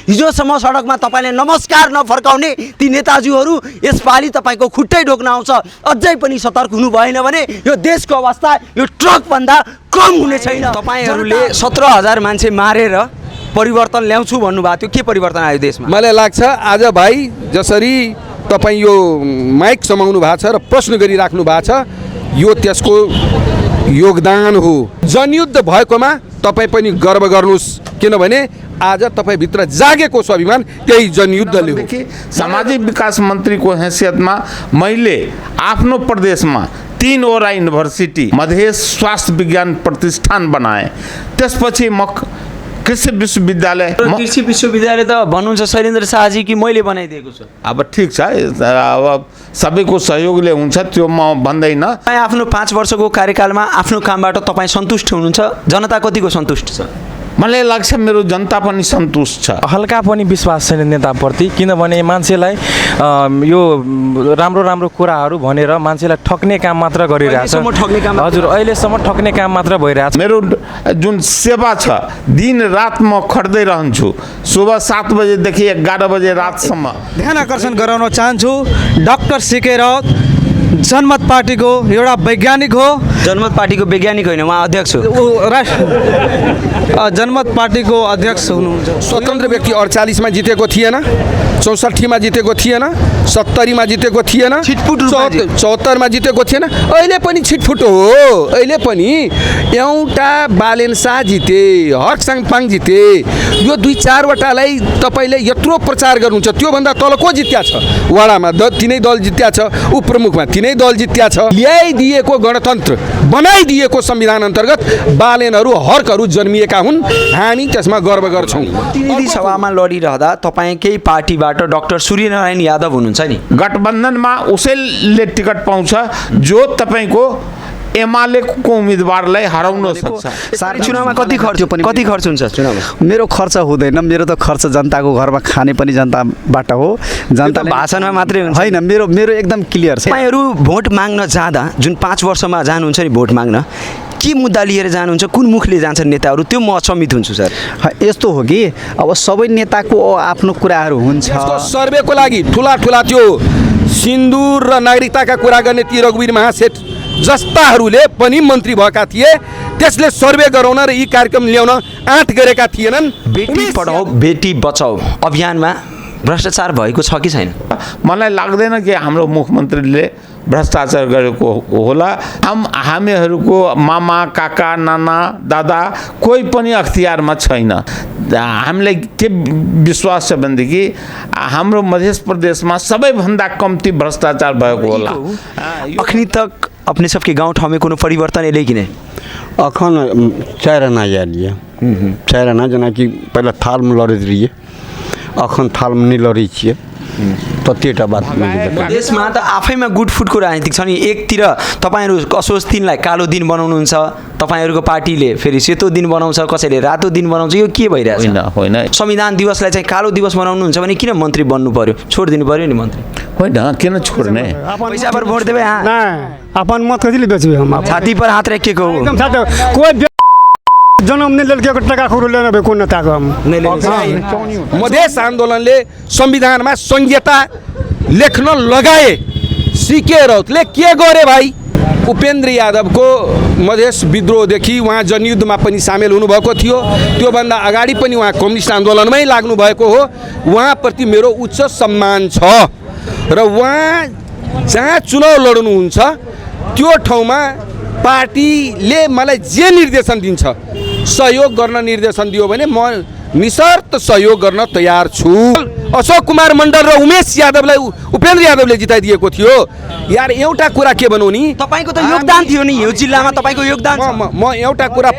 हिजोसम्म सडकमा तपाईँले नमस्कार नफर्काउने ती नेताजीहरू यसपालि तपाईँको खुट्टै ढोक्न आउँछ। अझै पनि सतर्क हुनु भएन भने यो देशको अवस्था यो ट्रकभन्दा कम हुने छैन। तपाईँहरूले 17,000 मान्छे मारेर परिवर्तन ल्याउँछु भन्नुभएको थियो, के परिवर्तन आयो देशमा? मलाई लाग्छ आज भाइ जसरी तपाईँ यो माइक समाउनु भएको छ र प्रश्न गरिराख्नु भएको छ, यो त्यसको योगदान हो। जनयुद्ध भएकोमा तपाईँ पनि गर्व गर्नुहोस्, किनभने आज तपाईँभित्र जागेको स्वाभिमान त्यही जनयुद्धले हो। सामाजिक विकास मन्त्रीको हैसियतमा मैले आफ्नो प्रदेशमा 3वटा युनिभर्सिटी मधेस स्वास्थ्य विज्ञान प्रतिष्ठान बनाएँ। त्यसपछि म कृषि विश्वविद्यालय त भन्नुहुन्छ शैलेन्द्र शाहजी कि मैले बनाइदिएको छु। अब ठिक छ, अब सबैको सहयोगले हुन्छ त्यो म भन्दैन। तपाईँ आफ्नो 5 वर्षको कार्यकालमा आफ्नो कामबाट तपाईँ सन्तुष्ट हुनुहुन्छ? जनता कतिको सन्तुष्ट छ? मलाई लाग्छ मेरो जनता पनि सन्तुष्ट छ। हल्का पनि विश्वास छैन नेताप्रति, किनभने मान्छेलाई यो राम्रो राम्रो कुराहरू भनेर मान्छेलाई ठग्ने काम मात्र गरिरहेछ। हजुर, अहिलेसम्म ठग्ने काम मात्र भइरहेछ। मेरो जुन सेवा छ दिन रात म खट्दै रहन्छु, सुबह 7 बजेदेखि 11 बजे रातसम्म। ध्यान आकर्षण गराउन चाहन्छु, डाक्टर सीके राउत जनमत पार्टीको एउटा वैज्ञानिक हो। जनमत पार्टीको वैज्ञानिक होइन, उहाँ अध्यक्ष हो। जनमत पार्टीको अध्यक्ष हुनुहुन्छ। स्वतन्त्र व्यक्ति 48 मा जितेको थिएन, 64 मा जितेको थिएन, 70 मा जितेको थिएन, 74 मा जितेको थिएन। अहिले पनि छिटफुट हो। अहिले पनि एउटा बालेन शाह जिते, हर्क साङपाङ जिते। यो 2-4 वटालाई तपाईँले यत्रो प्रचार गर्नुहुन्छ, त्योभन्दा तल को जित्या छ? वडामा तिनै दल जित्या छ, उपप्रमुखमा तिनै दल जित्या छ। ल्याइदिएको गणतन्त्र बनाइदिएको संविधान अन्तर्गत बालेनहरू हर्कहरू जन्मिएका हुन्। हामी त्यसमा गर्व गर्छौँ। प्रतिनिधि सभामा लडिरहँदा तपाईँकै पार्टीबाट डाक्टर सूर्यनारायण यादव हुनुहुन्छ नि। गठबन्धनमा उसैले टिकट पाउँछ जो तपाईँको एमालेको उम्मेदवारलाई हराउन सक्छ। चुनावमा कति खर्च हुन्छ चुनावमा? मेरो खर्च हुँदैन, मेरो त खर्च जनताको घरमा खाने पनि जनताबाट हो। जनताले भाषणमा मात्रै हुन्छ होइन, मेरो एकदम क्लियर छ। तपाईँहरू भोट माग्न जाँदा जुन 5 वर्षमा जानुहुन्छ नि भोट माग्न, के मुद्दा लिएर जानुहुन्छ? कुन मुखले जान्छन् नेताहरू? त्यो म अचम्मित हुन्छु सर। यस्तो हो कि अब सबै नेताको आफ्नो कुराहरू हुन्छ। सर्वेको लागि ठुला त्यो सिन्दुर र नागरिकताका कुरा गर्ने ती रघुवीर महासेठ जस्ताहरूले पनि मन्त्री भएका थिए। त्यसले सर्वे गराउन र यी कार्यक्रम ल्याउन आँट गरेका थिएनन्। बेटी पढाओ बेटी बचाओ अभियानमा भ्रष्टाचार भएको छ कि छैन? मलाई लाग्दैन कि हाम्रो मुख्यमन्त्रीले भ्रष्टाचार गरेको होला। हामीहरूको मामा काका नाना दादा कोही पनि अख्तियारमा छैन। हामीलाई के विश्वास छ भनेदेखि हाम्रो मध्य प्रदेशमा सबैभन्दा कम्ती भ्रष्टाचार भएको होला। अखनी तक अपने सबके गांव ठाउँ में कोनो परिवर्तन एले कि नहीं? अखन 4 आना आयल ये 4 आना, जेना कि पहले थाल में लड़ैत रहिए, अखन थाल में नहीं लड़ै छियै। ततेटा बात देशमा त आफैमा गुड फुडको राजनीति छ नि। एकतिर तपाईहरु असोज दिनलाई कालो दिन बनाउनुहुन्छ, तपाईहरुको पार्टीले फेरि सेतो दिन बनाउँछ, कसैले रातो दिन बनाउँछ। यो के भइरहेछ? होइन, संविधान दिवसलाई चाहिँ कालो दिवस बनाउनुहुन्छ भने किन मन्त्री बन्नु पर्यो? छोडिदिनु पर्यो नि मन्त्री। होइन, किन छोड्ने? पैसा पर भोट देबे? अपन मत कतिले बेच्बे? हम छाती पर हात राखेको हो। एकदम छाती कोही जनम ने लेलकेको टका खुरु लेन बे कोन नेताको हम मधेस आन्दोलनले संविधानमा संहिता लेख्न लगाए। सीके राउतले के गरे भाइ? उपेन्द्र यादवको मधेस विद्रोहदेखि उहाँ जनयुद्धमा पनि सामेल हुनुभएको थियो। त्योभन्दा अगाडि पनि उहाँ कम्युनिस्ट आन्दोलनमै लाग्नु भएको हो। उहाँप्रति मेरो उच्च सम्मान छ र उहाँ जहाँ चुनाव लड्नुहुन्छ त्यो ठाउँमा पार्टीले मलाई जे निर्देशन दिन्छ, सहयोग गर्न निर्देशन दियो भने म निशर्त सहयोग गर्न तयार छु। अशोक कुमार मण्डल र उमेश यादवलाई उपेन्द्र यादवले जिताइदिएको थियो। यार एउटा कुरा के भनौँ नि, तपाईको त योगदान थियो नि यो जिल्लामा, तपाईको योगदान छ। म एउटा कुरा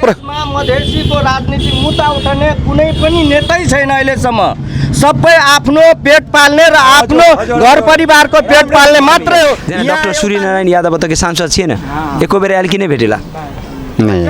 मधेसीको राजनीति मुद्दा उठाउने कुनै पनि नेतै छैन अहिलेसम्म। सबै आफ्नो पेट पाल्ने र आफ्नो घर परिवारको पेट पाल्ने मात्रै हो। डाक्टर सूर्यनारायण यादव त के सांसद थिएन? एको बेर आयल कि नै भेटेला? नहीं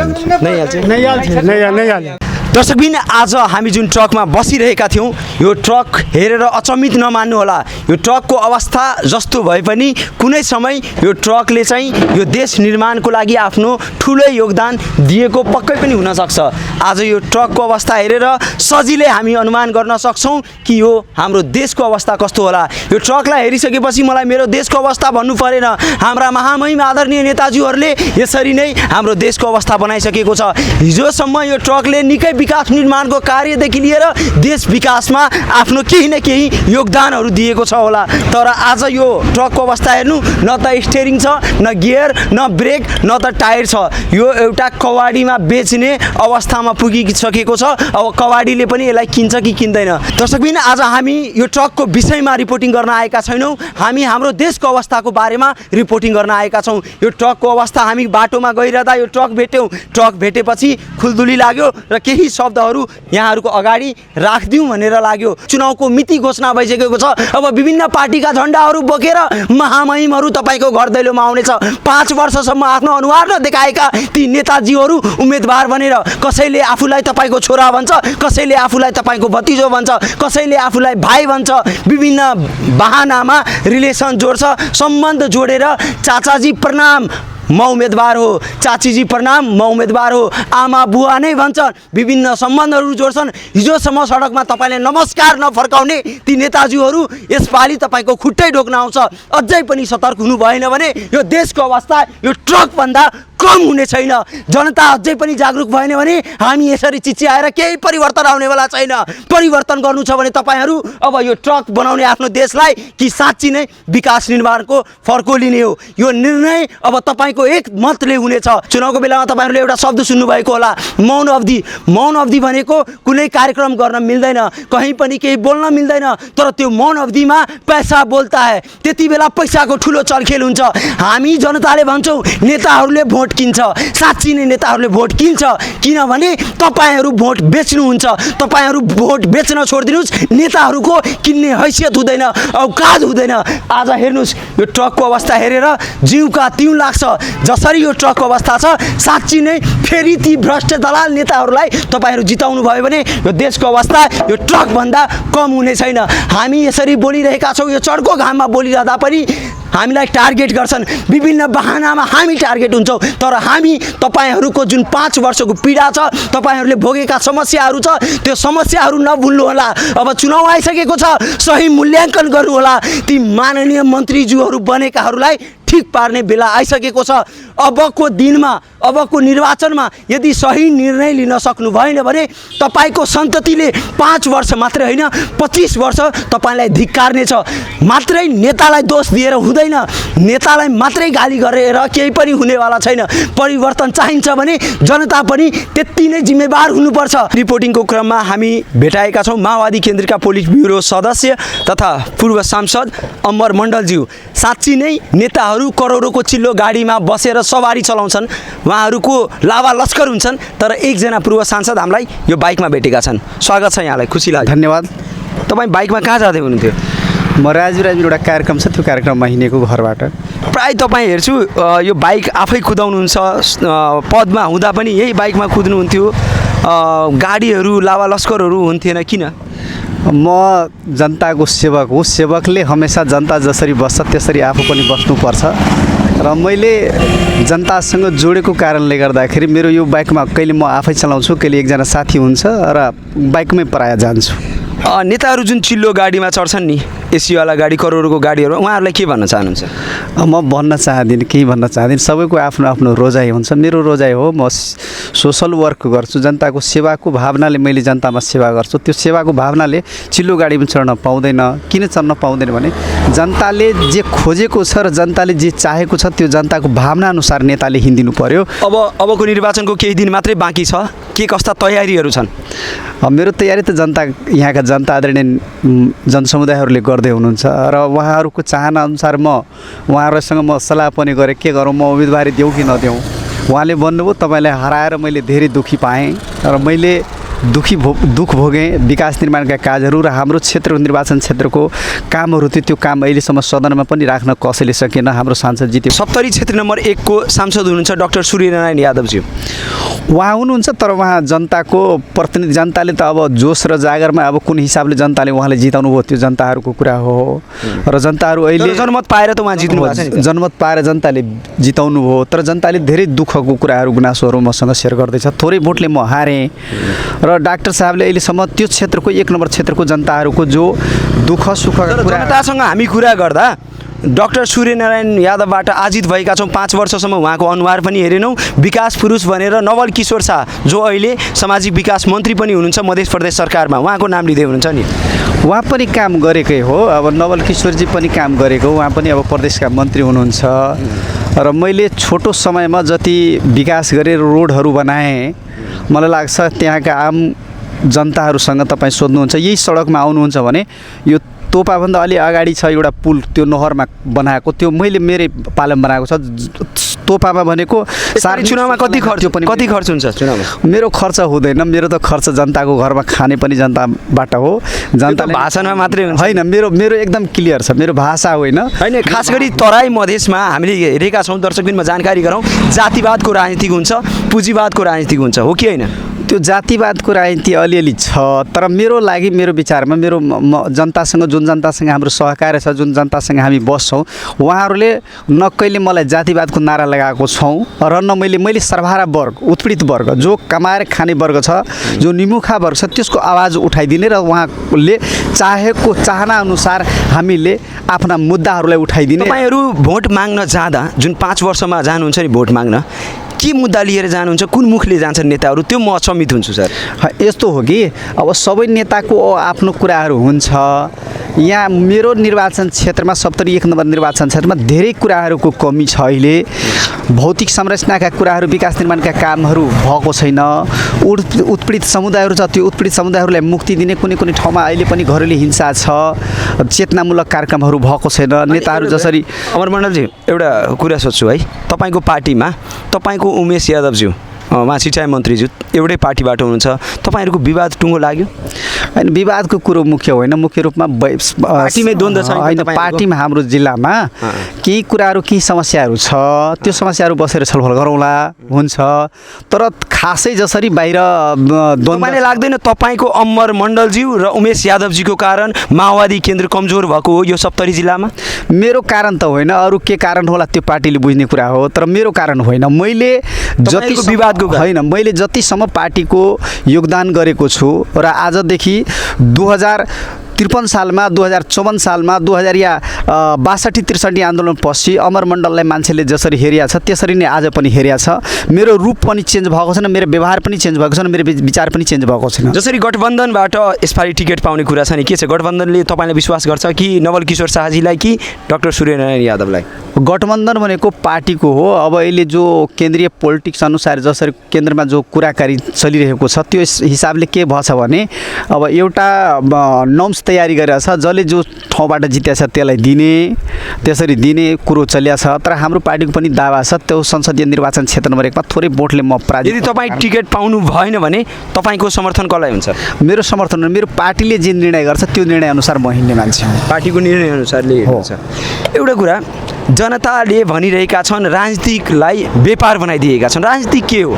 दर्शकबिन आज हामी जुन ट्रकमा बसिरहेका थियौँ यो ट्रक हेरेर अचम्मित नमान्नु होला। यो ट्रकको अवस्था जस्तो भए पनि कुनै समय यो ट्रकले चाहिँ यो देश निर्माणको लागि आफ्नो ठुलै योगदान दिएको पक्कै पनि हुनसक्छ। आज यो ट्रकको अवस्था हेरेर सजिलै हामी अनुमान गर्न सक्छौँ कि यो हाम्रो देशको अवस्था कस्तो होला। यो ट्रकलाई हेरिसकेपछि मलाई मेरो देशको अवस्था भन्नु परेन, हाम्रा महामहिम आदरणीय नेताजीहरूले यसरी नै हाम्रो देशको अवस्था बनाइसकेको छ। हिजोसम्म यो ट्रकले निकै विकास निर्माणको कार्यदेखि लिएर देश विकासमा आफ्नो केही न केही योगदानहरू दिएको छ होला। तर आज यो ट्रकको अवस्था हेर्नु, न त स्टेरिङ छ, न गियर, न ब्रेक, न त टायर छ। यो एउटा कवाडीमा बेच्ने अवस्थामा पुगिसकेको छ। अब कवाडीले पनि यसलाई किन्छ कि किन्दैन। दर्शकबिन आज हामी यो ट्रकको विषयमा रिपोर्टिङ गर्न आएका छैनौँ, हामी हाम्रो देशको अवस्थाको बारेमा रिपोर्टिङ गर्न आएका छौँ। यो ट्रकको अवस्था हामी बाटोमा गइरहँदा यो ट्रक भेट्यौँ। ट्रक भेटेपछि खुल्दुली लाग्यो र केही शब्दहरू यहाँहरूको अगाडि राखिदिउँ भनेर लाग्यो। चुनावको मिति घोषणा भइसकेको छ। अब विभिन्न पार्टीका झन्डाहरू बोकेर महामहिमहरू तपाईँको घर दैलोमा आउनेछ। 5 वर्षसम्म आफ्नो अनुहार नदेखाएका ती नेताजीहरू उम्मेदवार बनेर कसैले आफूलाई तपाईँको छोरा भन्छ, कसैले आफूलाई तपाईँको भतिजो भन्छ, कसैले आफूलाई भाइ भन्छ। विभिन्न बहानामा रिलेसन जोड्छ, सम्बन्ध जोडेर चाचाजी प्रणाम म उम्मेदवार हो, चाचीजी प्रणाम म उम्मेदवार हो, आमा बुवा नै भन्छन्। विभिन्न सम्बन्धहरू जोड्छन्। हिजोसम्म सडकमा तपाईँले नमस्कार नफर्काउने ती नेताजीहरू यसपालि तपाईँको खुट्टै ढोक्न आउँछ। अझै पनि सतर्क हुनु भएन भने यो देशको अवस्था यो ट्रकभन्दा कम हुने छैन। जनता अझै पनि जागरुक भएन भने हामी यसरी चिच्याएर केही परिवर्तन आउनेवाला छैन। परिवर्तन गर्नु छ भने तपाईँहरू अब यो ट्रक बनाउने आफ्नो देशलाई कि साँच्ची नै विकास निर्माणको फर्को लिने हो, यो निर्णय अब तपाईँको एक मतले हुनेछ। चुनावको बेलामा तपाईँहरूले एउटा शब्द सुन्नुभएको होला, मौन अवधि। मौन अवधि भनेको कुनै कार्यक्रम गर्न मिल्दैन, कहीँ पनि केही बोल्न मिल्दैन, तर त्यो मौन अवधिमा पैसा बोल्ता है। त्यति बेला पैसाको ठुलो चलखेल हुन्छ। हामी जनताले भन्छौँ नेताहरूले भोट किन्छ। साँच्ची नै नेताहरूले भोट किन्छ, किनभने तपाईँहरू भोट बेच्नुहुन्छ। तपाईँहरू भोट बेच्न छोडिदिनुहोस्, नेताहरूको किन्ने हैसियत हुँदैन, औकात हुँदैन। आज हेर्नुहोस् यो ट्रकको अवस्था हेरेर जिउका तिउँ लाग्छ। जसरी यो ट्रकको अवस्था छ, साँच्ची नै फेरि ती भ्रष्ट दलाल नेताहरूलाई तपाईँहरू जिताउनु भयो भने यो देशको अवस्था यो ट्रकभन्दा कम हुने छैन। हामी यसरी बोलिरहेका छौँ, यो चर्को घाममा बोलिरहँदा पनि हामीलाई टार्गेट गर्छन्। विभिन्न बहानामा हामी टार्गेट हुन्छौँ, तर हामी तपाईँहरूको जुन 5 वर्षको पीडा छ, तपाईँहरूले भोगेका समस्याहरू छ, त्यो समस्याहरू नभुल्नु होला। अब चुनाव आइसकेको छ, सही मूल्याङ्कन गर्नुहोला। ती माननीय मन्त्रीज्यूहरू बनेकाहरूलाई ठिक पार्ने बेला आइसकेको छ। अबको दिनमा, अबको निर्वाचनमा यदि सही निर्णय लिन सक्नु भएन भने तपाईँको सन्ततिले 5 वर्ष मात्रै होइन 25 वर्ष तपाईँलाई धिक्कार्ने छ। मात्रै नेतालाई दोष दिएर हुँदैन, नेतालाई मात्रै गाली गरेर केही पनि हुनेवाला छैन। परिवर्तन चाहिन्छ भने जनता पनि त्यति नै जिम्मेवार हुनुपर्छ। रिपोर्टिङको क्रममा हामी भेटाएका छौँ माओवादी केन्द्रका पोलिट ब्युरो सदस्य तथा पूर्व सांसद अमर मण्डलज्यू। साँच्ची नै नेताहरू करोडौँको चिल्लो गाडीमा बसेर सवारी चलाउँछन्, उहाँहरूको लावा लस्कर हुन्छन्, तर एकजना पूर्व सांसद हामीलाई यो बाइकमा भेटेका छन्। स्वागत छ यहाँलाई, खुसी लाग्यो। धन्यवाद। तपाईँ बाइकमा कहाँ जाँदै हुनुहुन्थ्यो? म राजवीर एउटा कार्यक्रम छ, त्यो कार्यक्रममा हिँडेको घरबाट। प्रायः तपाईँ हेर्छु यो बाइक आफै कुदाउनुहुन्छ, पदमा हुँदा पनि यही बाइकमा कुद्नुहुन्थ्यो। गाडीहरू लावा लस्करहरू हुन्थेन, किन? म जनताको सेवक हो। सेवकले हमेसा जनता जसरी बस्छ त्यसरी आफू पनि बस्नुपर्छ र मैले जनतासँग जोडेको कारणले गर्दाखेरि मेरो यो बाइकमा कहिले म आफै चलाउँछु, कहिले एकजना साथी हुन्छ र बाइकमै प्रायः जान्छु। नेताहरू जुन चिल्लो गाडीमा चढ्छन् नि, एसीवाला गाडी, करोडको गाडीहरू, उहाँहरूलाई के भन्न चाहनुहुन्छ? म भन्न चाहदिनँ, केही भन्न चाहदिनँ। सबैको आफ्नो आफ्नो रोजाइ हुन्छ। मेरो रोजाइ हो, म सोसल वर्क गर्छु, जनताको सेवाको भावनाले मैले जनतामा सेवा गर्छु। त्यो सेवाको भावनाले चिल्लो गाडीमा चढ्न पाउँदैन। किन चढ्न पाउँदैन भने जनताले जे खोजेको छ र जनताले जे चाहेको छ त्यो जनताको भावना अनुसार नेताले हिँडिदिनु पर्यो। अबको निर्वाचनको केही दिन मात्रै बाँकी छ, के कस्ता तयारीहरू छन्? मेरो तयारी त यहाँका जनता आदरणीय जनसमुदायहरूले गर्दै हुनुहुन्छ र उहाँहरूको चाहना अनुसार उहाँहरूसँग म सल्लाह पनि गरेँ के गरौँ, म उम्मेदवारी देऊ कि नदेऊ। उहाँले भन्नुभयो तपाईँलाई हराएर मैले धेरै दुःखी पाएँ र मैले दुःख भोगेँ विकास निर्माणका काजहरू र हाम्रो क्षेत्र निर्वाचन क्षेत्रको कामहरू थियो त्यो काम अहिलेसम्म सदनमा पनि राख्न कसैले सकेन। हाम्रो सांसद जित्यो। सप्तरी क्षेत्र नम्बर 1 को सांसद हुनुहुन्छ डाक्टर सूर्यनारायण यादवज्यू। उहाँ हुनुहुन्छ तर उहाँ जनताको प्रतिनिधि। जनताले त अब जोस र जागरमा अब कुन हिसाबले जनताले उहाँले जिताउनु भयो त्यो जनताहरूको कुरा हो र जनताहरू अहिले जनमत पाएर त उहाँ जित्नु भएको छ नि। जनमत पाएर जनताले जिताउनु भयो तर जनताले धेरै दुःखको कुराहरू गुनासोहरू मसँग सेयर गर्दैछ। थोरै भोटले म हारेँ र डाक्टर साहबले अहिलेसम्म त्यो क्षेत्रको 1 नम्बर क्षेत्रको जनताहरूको जो दुःख सुखका कुरा जनतासँग हामी कुरा गर्दा डाक्टर सूर्यनारायण यादवबाट आजित भएका छौँ। 5 वर्षसम्म उहाँको अनुहार पनि हेरेनौँ। विकास पुरुष भनेर नवल किशोर शाह जो अहिले सामाजिक विकास मन्त्री पनि हुनुहुन्छ मध्य प्रदेश सरकारमा, उहाँको नाम लिँदै हुनुहुन्छ नि। उहाँ पनि काम गरेकै हो। अब नवल किशोरजी पनि काम गरेको, उहाँ पनि अब प्रदेशका मन्त्री हुनुहुन्छ र मैले छोटो समयमा जति विकास गरेर रोडहरू बनाएँ मलाई लाग्छ त्यहाँका आम जनताहरूसँग तपाईँ सोध्नुहुन्छ यही सडकमा आउनुहुन्छ भने यो तोपाभन्दा अलि अगाडि छ एउटा पुल त्यो नहरमा बनाएको त्यो मैले मेरै पालम बनाएको छ। तोपामा भनेको चुनावमा कति खर्च हुन्छ चुनावमा? मेरो खर्च हुँदैन। मेरो त खर्च जनताको घरमा खाने पनि जनताबाट हो। जनताले भाषणमा मात्रै हुन्छ होइन। मेरो एकदम क्लियर छ। मेरो भाषा होइन। खास गरी तराई मधेसमा हामीले हेरेका छौँ। दर्शकबिनमा जानकारी गरौँ। जातिवादको राजनीति हुन्छ, पुँजीवादको राजनीति हुन्छ, हो कि होइन? त्यो जातिवादको राजनीति अलिअलि छ तर मेरो लागि मेरो विचारमा मेरो जनतासँग जुन जनतासँग हाम्रो सहकार्य छ जुन जनतासँग हामी बस्छौँ उहाँहरूले न कहिले मलाई जातिवादको नारा लगाएको छौँ र न मैले सर्वहारा वर्ग उत्पीडित वर्ग जो कमाएर खाने वर्ग छ जो निमुखा वर्ग छ त्यसको आवाज उठाइदिने र उहाँले चाहेको चाहना अनुसार हामीले आफ्ना मुद्दाहरूलाई उठाइदिने। तपाईहरू भोट माग्न जाँदा जुन 5 वर्षमा जानुहुन्छ नि भोट माग्न के मुद्दा लिएर जानुहुन्छ कुन मुखले जान्छन् नेताहरू त्यो म अचम्मित हुन्छु सर। यस्तो हो कि अब सबै नेताको आफ्नो कुराहरू हुन्छ। यहाँ मेरो निर्वाचन क्षेत्रमा 71 नम्बर निर्वाचन क्षेत्रमा धेरै कुराहरूको कमी छ। अहिले भौतिक संरचनाका कुराहरू विकास निर्माणका कामहरू भएको छैन। उत्पीडित समुदायहरू छ त्यो उत्पीडित समुदायहरूलाई मुक्ति दिने कुनै कुनै ठाउँमा अहिले पनि घरेलु हिंसा छ। चेतनामूलक कार्यक्रमहरू भएको छैन। नेताहरू जसरी अमर मण्डलजी एउटा कुरा सोध्छु है तपाईँको पार्टीमा तपाईँको उमेश यादवज्यू उहाँ सिँचाइ मन्त्रीज्यू एउटै पार्टीबाट हुनुहुन्छ तपाईँहरूको विवाद टुङ्गो लाग्यो? होइन विवादको कुरो मुख्य होइन। मुख्य रूपमा पार्टीमै द्वन्द्व छ होइन। पार्टीमा हाम्रो जिल्लामा केही कुराहरू केही समस्याहरू छ त्यो समस्याहरू बसेर छलफल गरौँला हुन्छ तर खासै जसरी बाहिर तपाईँले लाग्दैन तपाईँको अमर मण्डलज्यू र उमेश यादवजीको कारण माओवादी केन्द्र कमजोर भएको हो यो 70 जिल्लामा? मेरो कारण त होइन अरू के कारण होला त्यो पार्टीले बुझ्ने कुरा हो तर मेरो कारण होइन। मैले जति विवादको होइन मैले जतिसम्म पार्टीको योगदान गरेको छु र आजदेखि 2053 सालमा 2054 सालमा 2000 या 62-63 आन्दोलन पछि अमर मण्डललाई मान्छेले जसरी हेरिया छ त्यसरी नै आज पनि हेरिया छ। मेरो रूप पनि चेन्ज भएको छैन, मेरो व्यवहार पनि चेन्ज भएको छैन, मेरो विचार पनि चेन्ज भएको छैन। जसरी गठबन्धनबाट यसपालि टिकट पाउने कुरा छ नि के छ गठबन्धनले तपाईँलाई विश्वास गर्छ कि नवल किशोर शाहजीलाई कि डाक्टर सूर्यनारायण यादवलाई? गठबन्धन भनेको पार्टीको हो। अब अहिले जो केन्द्रीय पोलिटिक्स अनुसार जसरी केन्द्रमा जो कुराकानी चलिरहेको छ त्यो हिसाबले के भएछ भने अब एउटा नर्म्स तयारी गरेको छ जसले जो ठाउँबाट जितेको छ त्यसलाई दिने त्यसरी दिने कुरो चलिया छ तर हाम्रो पार्टीको पनि दावा छ त्यो संसदीय निर्वाचन क्षेत्र नम्बर 1 मा थोरै भोटले म पराजित। यदि तपाईँ टिकट पाउनु भएन भने तपाईँको समर्थन कसलाई हुन्छ? मेरो समर्थन मेरो पार्टीले जे निर्णय गर्छ त्यो निर्णय अनुसार म हिँड्ने मान्छे हुँ। पार्टीको निर्णय अनुसारले हुन्छ। एउटा कुरा जनताले भनिरहेका छन् राजनीतिकलाई व्यापार बनाइदिएका छन्। राजनीति के हो?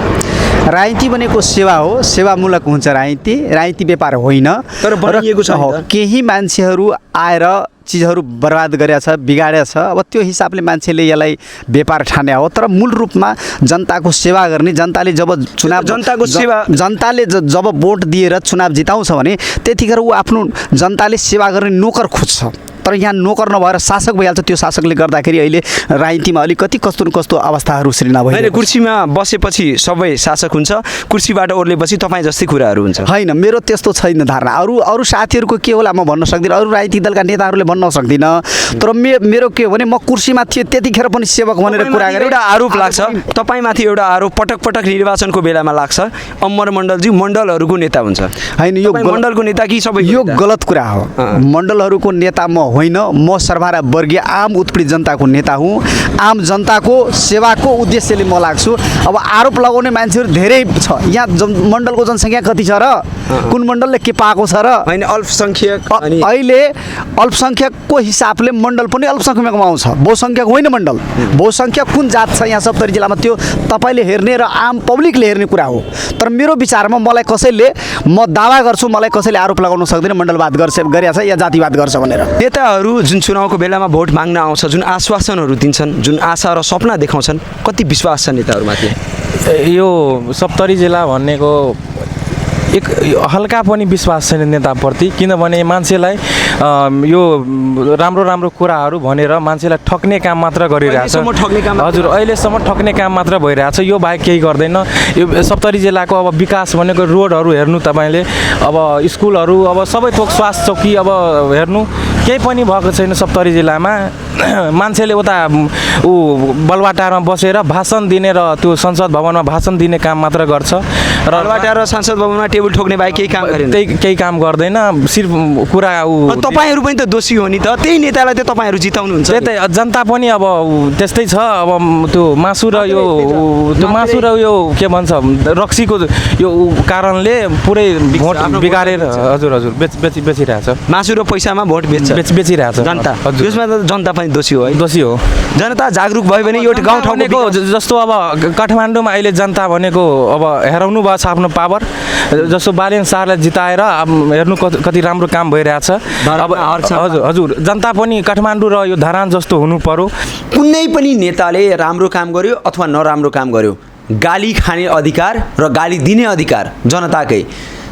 राजनीति भनेको सेवा हो। सेवामूलक हुन्छ राजनीति। राजनीति व्यापार होइन। तर बनिएको छ केही मान्छेहरू आएर चिजहरू बर्बाद गरेका छ बिगाडेको छ अब त्यो हिसाबले मान्छेले यसलाई व्यापार ठान्या हो तर मूल रूपमा जनताको सेवा गर्ने जनताले जब चुनाव जनताको सेवा जनताले जब भोट दिएर चुनाव जिताउँछ भने त्यतिखेर ऊ आफ्नो जनताले सेवा गर्ने नोकर खोज्छ तर यहाँ नोकर नभएर शासक भइहाल्छ। त्यो शासकले गर्दाखेरि अहिले राजनीतिमा अलिकति कस्तो न कस्तो अवस्थाहरू सृजना भइरहेको छ। कुर्सीमा बसेपछि सबै शासक हुन्छ कुर्सीबाट ओर्लेपछि तपाईँ जस्तै कुराहरू हुन्छ होइन। मेरो त्यस्तो छैन धारणा। अरू साथीहरूको के होला म भन्न सक्दिनँ अरू राजनीतिक दलका नेताहरूले भन्न सक्दिनँ तर मेरो के हो भने म कुर्सीमा थिएँ त्यतिखेर पनि सेवक भनेर कुरा गरेँ। एउटा आरोप लाग्छ तपाईँमाथि एउटा आरोप पटक पटक निर्वाचनको बेलामा लाग्छ अमर मण्डलजी मण्डलहरूको नेता हुन्छ। होइन यो मण्डलको नेता कि सबै यो गलत कुरा हो। मण्डलहरूको नेता म होइन, म सर्वहारा आम उत्पीडित जनताको नेता हुँ। आम जनताको सेवाको उद्देश्यले म लाग्छु। अब आरोप लगाउने मान्छेहरू धेरै छ। यहाँ मण्डलको जनसङ्ख्या कति छ र? कुन मण्डलले के पाएको छ र? होइन अल्पसङ्ख्यक अहिले अल्पसङ्ख्यकको हिसाबले मण्डल पनि अल्पसङ्ख्यकमा आउँछ, बहुसङ्ख्यक होइन मण्डल। बहुसङ्ख्यक कुन जात छ यहाँ सप्तरी जिल्लामा त्यो तपाईँले हेर्ने र आम पब्लिकले हेर्ने कुरा हो। तर मेरो विचारमा मलाई कसैले, म दावा गर्छु, मलाई कसैले आरोप लगाउन सक्दैन मण्डलवाद गरेछ या जातिवाद गर्छ भनेर। नेताहरू जुन चुनावको बेलामा भोट माग्न आउँछ, जुन आश्वासनहरू दिन्छन्, जुन आशा र सपना देखाउँछन्, कति विश्वास छ नेताहरूमाथि? यो सप्तरी जिल्ला भनेको एक हल्का पनि विश्वास छैन नेताप्रति, किनभने मान्छेलाई यो राम्रो राम्रो कुराहरू भनेर मान्छेलाई ठग्ने काम मात्र गरिरहेछ। हजुर, अहिलेसम्म ठग्ने काम मात्र भइरहेछ, यो बाहेक केही गर्दैन। यो सप्तरी जिल्लाको अब विकास भनेको रोडहरू हेर्नु तपाईँले, अब स्कुलहरू, अब सबै थोक स्वास्थ्य चौकी अब हेर्नु, केही पनि भएको छैन सप्तरी जिल्लामा। मान्छेले उता ऊ बलवाटारमा बसेर भाषण दिने र त्यो संसद भवनमा भाषण दिने काम मात्र गर्छ र बलवाटार र संसद भवनमा टेबल ठोक्ने बाहेक केही काम गरेन। केही काम गर्दैन, सिर्फ कुरा ऊ। तपाईँहरू पनि त दोषी हो नि त, त्यही नेतालाई त तपाईँहरू जिताउनुहुन्छ। त्यही त, जनता पनि अब त्यस्तै छ। अब त्यो मासु र यो के भन्छ रक्सीको यो कारणले पुरै भोट बिगारेर हजुर बेचिरहेछ। मासु र पैसामा भोट बेचिरहेछ जनता। यसमा त जनता पनि दोषी हो है? दोषी हो। जनता जागरुक भयो भने यो गाउँ ठाउँको जस्तो अब काठमाडौँमा अहिले जनता भनेको अब हेराउनु भएको छ आफ्नो पावर। जस्तो बालेन शाहलाई जिताएर अब हेर्नु कति राम्रो काम भइरहेछ। अब हजुर जनता पनि काठमाडौँ र यो धरान जस्तो हुनु पर्यो। कुनै पनि नेताले राम्रो काम गर्यो अथवा नराम्रो काम गर्यो, गाली खाने अधिकार र गाली दिने अधिकार जनताकै।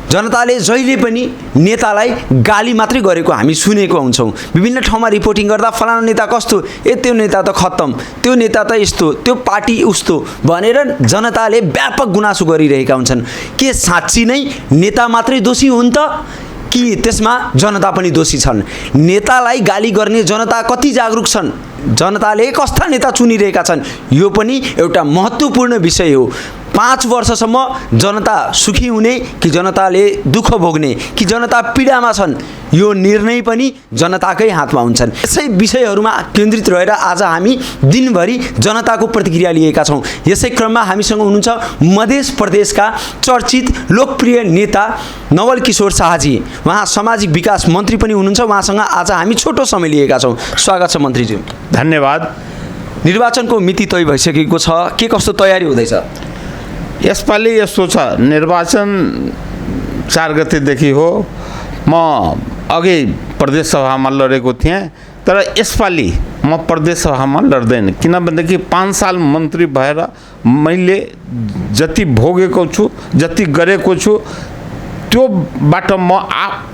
जनताले जहिले पनि नेतालाई गाली मात्रै गरेको हामी सुनेको हुन्छौँ। विभिन्न ठाउँमा रिपोर्टिङ गर्दा फलाना नेता कस्तो, त्यो नेता त खत्तम, त्यो नेता त यस्तो, त्यो पार्टी उस्तो भनेर जनताले व्यापक गुनासो गरिरहेका हुन्छन्। के साँच्ची नै नेता मात्रै दोषी हुन् त, कि त्यसमा जनता पनि दोषी छन्? नेतालाई गाली गर्ने जनता कति जागरुक छन्? जनताले कस्ता नेता चुनिरहेका छन्? यो पनि एउटा महत्त्वपूर्ण विषय हो। 5 वर्षसम्म जनता सुखी हुने कि जनताले दुःख भोग्ने कि जनता पीडामा छन्, यो निर्णय पनि जनताकै हातमा हुन्छन्। यसै विषयहरूमा केन्द्रित रहेर आज हामी दिनभरि जनताको प्रतिक्रिया लिएका छौँ। यसै क्रममा हामीसँग हुनुहुन्छ मध्य प्रदेशका चर्चित लोकप्रिय नेता नवल किशोर शाहजी। उहाँ सामाजिक विकास मन्त्री पनि हुनुहुन्छ। उहाँसँग आज हामी छोटो समय लिएका छौँ। स्वागत छ मन्त्रीज्यू। धन्यवाद। निर्वाचनको मिति तय भइसकेको छ, के कस्तो तयारी हुँदैछ? यसपालि यस्तो छ, निर्वाचन 4 गतेदेखि हो। म अघि प्रदेश सभामा लडेको थिएँ, तर यसपालि म प्रदेश सभामा लड्दैन। किनभनेदेखि 5 साल मन्त्री भएर मैले जति भोगेको छु, जति गरेको छु, त्योबाट म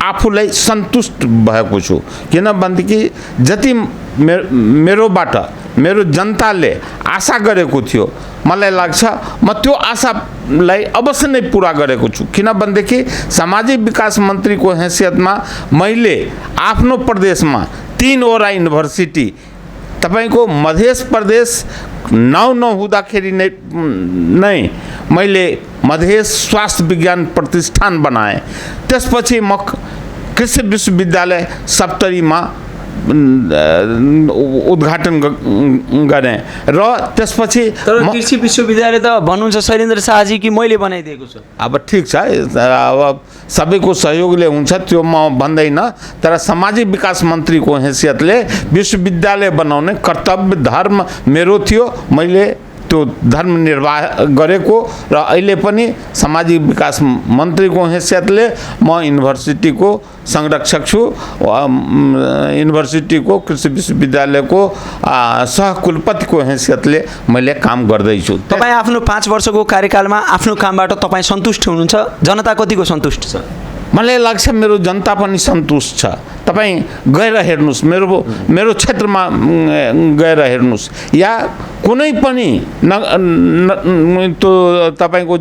आफूलाई सन्तुष्ट भएको छु। किनभनेदेखि जति मेरोबाट मेरो जनताले आशा गरेको थियो, मलाई लाग्छ म त्यो आशालाई अवश्य नै पुरा गरेको छु। किनभनेदेखि सामाजिक विकास मन्त्रीको हैसियतमा मैले आफ्नो प्रदेशमा 3वटा युनिभर्सिटी, तपाईको मध्य प्रदेश नाउँ नहुँदाखेरि नै मैले मध्य स्वास्थ्य विज्ञान प्रतिष्ठान बनाएँ। त्यसपछि म कृषि विश्वविद्यालय सप्तरीमा उद्घाटन गरेँ र त्यसपछि कृषि विश्वविद्यालय त भन्नुहुन्छ शैलेन्द्र शाहजी कि मैले बनाइदिएको छु? अब ठिक छ, अब सबैको सहयोगले हुन्छ त्यो म भन्दैन, तर सामाजिक विकास मन्त्रीको हैसियतले विश्वविद्यालय बनाउने कर्तव्य धर्म मेरो थियो। मैले त्यो धर्म निर्वाह गरेको र अहिले पनि सामाजिक विकास मन्त्रीको हैसियतले म युनिभर्सिटीको संरक्षक छु। युनिभर्सिटीको कृषि विश्वविद्यालयको सहकुलपतिको हैसियतले मैले काम गर्दैछु। तपाईँ आफ्नो 5 वर्षको कार्यकालमा आफ्नो कामबाट तपाईँ सन्तुष्ट हुनुहुन्छ? जनता कतिको सन्तुष्ट छ? मलाई लाग्छ मेरो जनता पनि सन्तुष्ट छ। तपाईँ गएर हेर्नुहोस्, मेरो क्षेत्रमा गएर हेर्नुहोस्, या कुनै पनि त्यो तपाईँको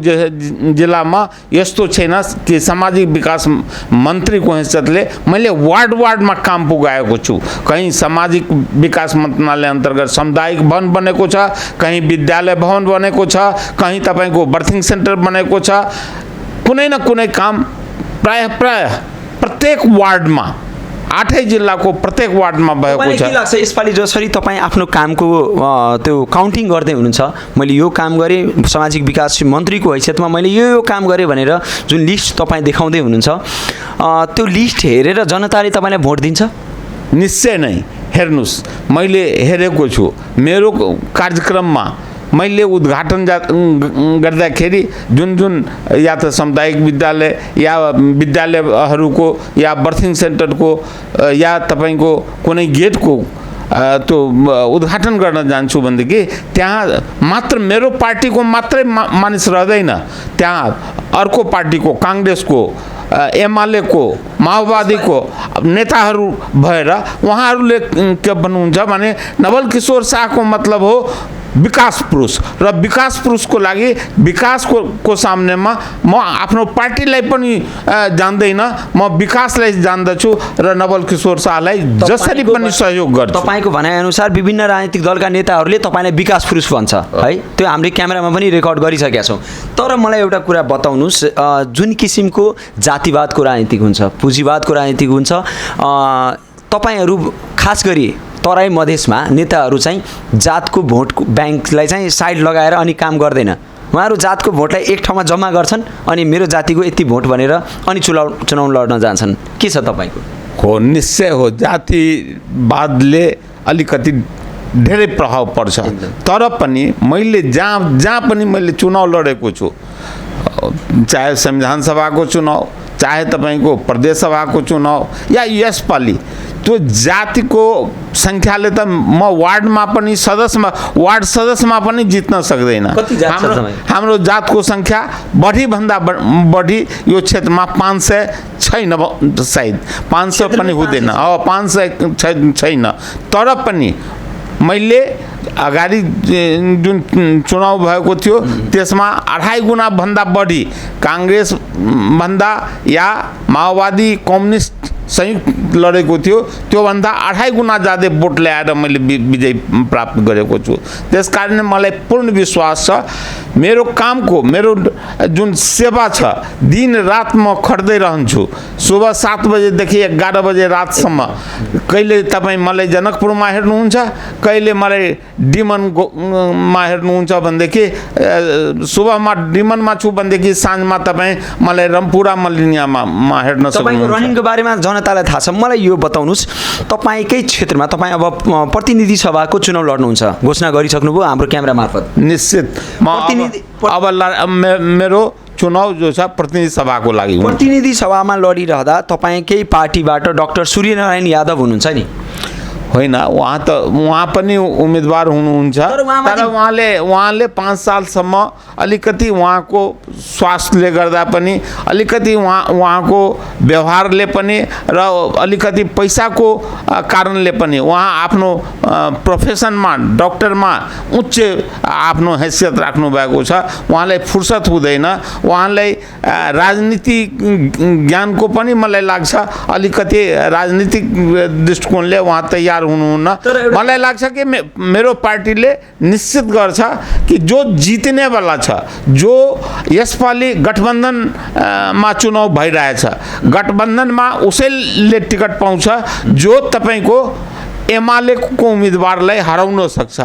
जिल्लामा यस्तो छैन कि सामाजिक विकास मन्त्रीको हैसियतले मैले वार्डमा काम पुगाएको छु। कहीँ सामाजिक विकास मन्त्रालय अन्तर्गत सामुदायिक भवन बनेको छ, कहीँ विद्यालय भवन बनेको छ, कहीँ तपाईँको बर्थिङ सेन्टर बनेको छ। कुनै न कुनै काम प्रायः प्रत्येक वार्डमा 8 जिल्लाको प्रत्येक वार्डमा भएको तपाईँलाई के छ। लाग्छ यसपालि जसरी तपाईँ आफ्नो कामको त्यो काउन्टिङ गर्दै हुनुहुन्छ, मैले यो काम गरेँ सामाजिक विकास मन्त्रीको हैसियतमा मैले यो काम गरेँ भनेर जुन लिस्ट तपाईँ देखाउँदै हुनुहुन्छ, त्यो लिस्ट हेरेर जनताले तपाईँलाई भोट दिन्छ? निश्चय नै। हेर्नुहोस्, मैले हेरेको छु मेरो कार्यक्रममा मैले उद्घाटन गर्दाखेरि जुन जुन या त सामुदायिक विद्यालय या विद्यालयहरूको या बर्थिङ सेन्टरको या तपाईँको कुनै गेटको त्यो उद्घाटन गर्न जान्छु भनेदेखि त्यहाँ मात्र मेरो पार्टीको मात्रै मानिस रहँदैन, त्यहाँ अर्को पार्टीको, काङ्ग्रेसको, एमालेको, माओवादीको नेताहरू भएर उहाँहरूले के भन्नुहुन्छ भने नवल किशोर शाहको मतलब हो विकास पुरुष र विकास पुरुषको लागि विकासको सामनेमा म आफ्नो पार्टीलाई पनि जान्दैन, म विकासलाई जान्दछु र नवल किशोर शाहलाई जसरी पनि सहयोग गर्छु। तपाईँको भनाइअनुसार विभिन्न राजनीतिक दलका नेताहरूले तपाईँलाई विकास पुरुष भन्छ है, त्यो हामीले क्यामेरामा पनि रेकर्ड गरिसकेका छौँ। तर मलाई एउटा कुरा बताउनुहोस्, जुन किसिमको जातिवादको राजनीतिक हुन्छ, पुँजीवादको राजनीतिक हुन्छ, तपाईँहरू खास गरी तराई मधेसमा नेताहरू चाहिँ जातको भोट ब्याङ्कलाई चाहिँ साइड लगाएर अनि काम गर्दैन, उहाँहरू जातको भोटलाई एक ठाउँमा जम्मा गर्छन् अनि मेरो जातिको यति भोट भनेर अनि चुनाव लड्न जान्छन्। के छ तपाईँको? हो, निश्चय हो, जातिवादले अलिकति धेरै प्रभाव पर्छ। तर पनि मैले जहाँ पनि मैले चुनाव लडेको छु, चाहे संविधान सभाको चुनाव, चाहे तपाईँको प्रदेश सभाको चुनाव या यसपालि, त्यो जातिको सङ्ख्याले त म वार्डमा पनि वार्ड सदस्यमा पनि जित्न सक्दैन। हाम्रो जातको सङ्ख्या बढीभन्दा बढी यो क्षेत्रमा 500 छैन, सायद 500 पनि हुँदैन, 500 छैन। तर पनि मैले अगाडि जुन चुनाव भएको थियो त्यसमा 2.5 गुणा भन्दा बढी काङ्ग्रेस भन्दा या माओवादी कम्युनिस्ट संयुक्त लडेको थियो, त्योभन्दा 2.5 गुणा ज्यादा भोट ल्याएर मैले विजय प्राप्त गरेको छु। त्यस कारण मलाई पूर्ण विश्वास छ मेरो कामको, मेरो जुन सेवा छ, दिन रात म खट्दै रहन्छु। सुबह 7 बजेदेखि 11 बजे रातसम्म, कहिले तपाईँ मलाई जनकपुरमा हेर्नुहुन्छ, कहिले मलाई डिमनमा हेर्नुहुन्छ भनेदेखि, सुबहमा डिमनमा छु भनेदेखि साँझमा तपाईँ मलाई रम्पुरा मलिनियामा हेर्न सक्नुहुन्छ। रनिङको बारेमा जनतालाई थाहा छ, मलाई यो बताउनुहोस्, तपाईँकै क्षेत्रमा तपाईँ अब प्रतिनिधि सभाको चुनाव लड्नुहुन्छ, घोषणा गरिसक्नुभयो हाम्रो क्यामेरा मार्फत। निश्चित अब मेरो चुनाव जो छ प्रतिनिधि सभाको लागि। प्रतिनिधि सभामा लडिरहँदा तपाईँकै पार्टीबाट डाक्टर सूर्यनारायण यादव हुनुहुन्छ नि? होइन, उहाँ पनि उम्मेदवार हुनुहुन्छ, तर उहाँले 5 सालसम्म अलिकति उहाँको स्वास्थ्यले गर्दा पनि, अलिकति उहाँको व्यवहारले पनि र अलिकति पैसाको कारणले पनि उहाँ आफ्नो प्रोफेसनमा, डक्टरमा उच्च आफ्नो हैसियत राख्नु भएको छ। उहाँलाई फुर्सद हुँदैन, उहाँलाई राजनीतिक ज्ञानको पनि मलाई लाग्छ अलिकति राजनीतिक दृष्टिकोणले उहाँ तयार हुनुहुन्न। मलाई लाग्छ कि मेरो पार्टीले निश्चित गर्छ कि जो जित्ने वाला छ, जो यसपालि गठबन्धनमा चुनाव भइरहेछ, गठबन्धनमा उसैले टिकट पाउँछ जो तपाईँको एमालेको उम्मेदवारलाई हराउन सक्छ।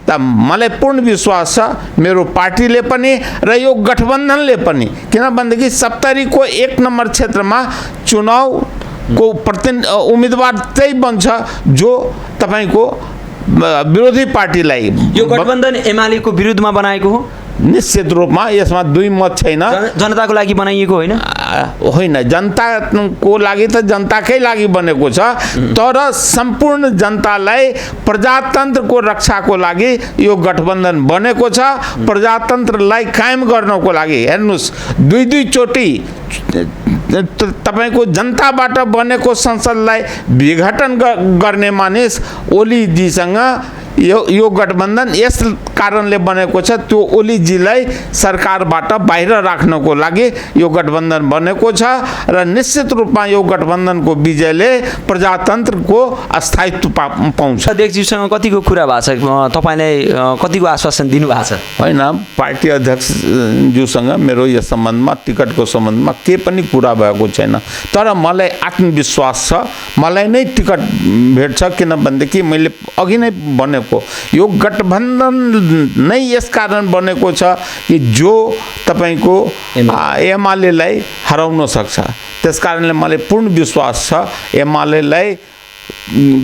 त मलाई पूर्ण विश्वास छ मेरो पार्टीले पनि र यो गठबन्धनले पनि, किनभनेदेखि 70 को 1 नम्बर क्षेत्रमा चुनाव को उम्मेदवार त्यही बन्छ जो तपाईँको विरोधी पार्टीलाई। यो गठबन्धन एमालेको विरुद्धमा बनाएको हो? निश्चित रूपमा यसमा दुई मत छैन। जनताको लागि बनाइएको होइन? होइन, जनताको लागि त जनताकै लागि बनेको छ, तर सम्पूर्ण जनतालाई प्रजातन्त्रको रक्षाको लागि यो गठबन्धन बनेको छ। प्रजातन्त्रलाई कायम गर्नको लागि हेर्नुहोस्, दुई चोटि तपाईको जनताबाट बनेको संसदलाई विघटन गर्ने मानिस ओलीजीसँग यो गठबन्धन यस कारणले बनेको छ, त्यो ओलीजीलाई सरकारबाट बाहिर राख्नको लागि यो गठबन्धन बनेको छ र निश्चित रूपमा यो गठबन्धनको विजयले प्रजातन्त्रको स्थायित्व पाउँछ। अध्यक्षज्यूसँग कतिको कुरा भएको छ, तपाईँलाई कतिको आश्वासन दिनुभएको छ? होइन, पार्टी अध्यक्षज्यूसँग मेरो यस सम्बन्धमा टिकटको सम्बन्धमा के पनि कुरा भएको छैन, तर मलाई आत्मविश्वास छ मलाई नै टिकट भेट्छ। किनभनेदेखि मैले अघि नै भनेको यो गठबन्धन नै यस कारण बनेको छ कि जो तपाईँको एमालेलाई हराउन सक्छ। त्यस कारणले मलाई पूर्ण विश्वास छ एमालेलाई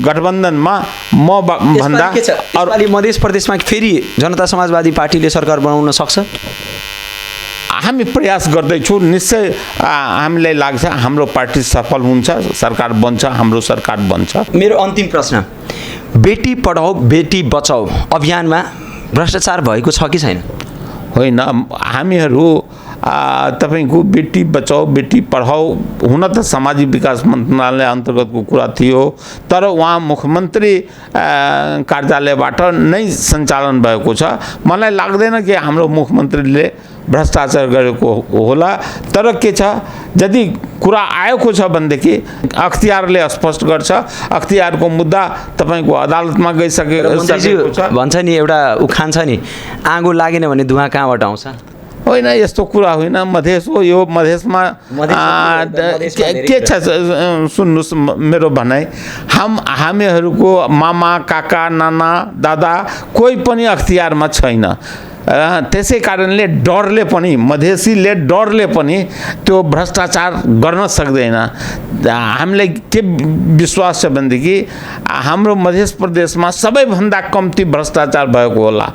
गठबन्धनमा म भन्दा अरू मध्य प्रदेशमा फेरि जनता समाजवादी पार्टीले सरकार बनाउन सक्छ? हामी प्रयास गर्दैछौँ, निश्चय हामीलाई लाग्छ हाम्रो पार्टी सफल हुन्छ, सरकार बन्छ, हाम्रो सरकार बन्छ। मेरो अन्तिम प्रश्न, बेटी पढाओ बेटी बचाओ अभियानमा भ्रष्टाचार भएको छ कि छैन? होइन, हामीहरू तपाईँको बेटी बचाओ बेटी पढाओ हुन त सामाजिक विकास मन्त्रालय अन्तर्गतको कुरा थियो, तर उहाँ मुख्यमन्त्री कार्यालयबाट नै सञ्चालन भएको छ। मलाई लाग्दैन कि हाम्रो मुख्यमन्त्रीले भ्रष्टाचार गरेको होला, तर के छ यदि कुरा आएको छ भनेदेखि अख्तियारले स्पष्ट गर्छ। अख्तियारको मुद्दा तपाईँको अदालतमा गइसकेको छ। भन्छ नि एउटा उखान छ नि, आगो लागेन भने धुवाँ कहाँबाट आउँछ? होइन, यस्तो कुरा होइन, मधेस हो यो। मधेसमा के छ सुन्नुहोस् मेरो भनाइ, हामीहरूको मामा काका नाना दादा कोही पनि अख्तियारमा छैन। त्यसै कारणले डरले पनि मधेसीले डरले पनि त्यो भ्रष्टाचार गर्न सक्दैन। हामीलाई के विश्वास छ भनेदेखि हाम्रो मध्य प्रदेशमा सबैभन्दा कम्ती भ्रष्टाचार भएको होला।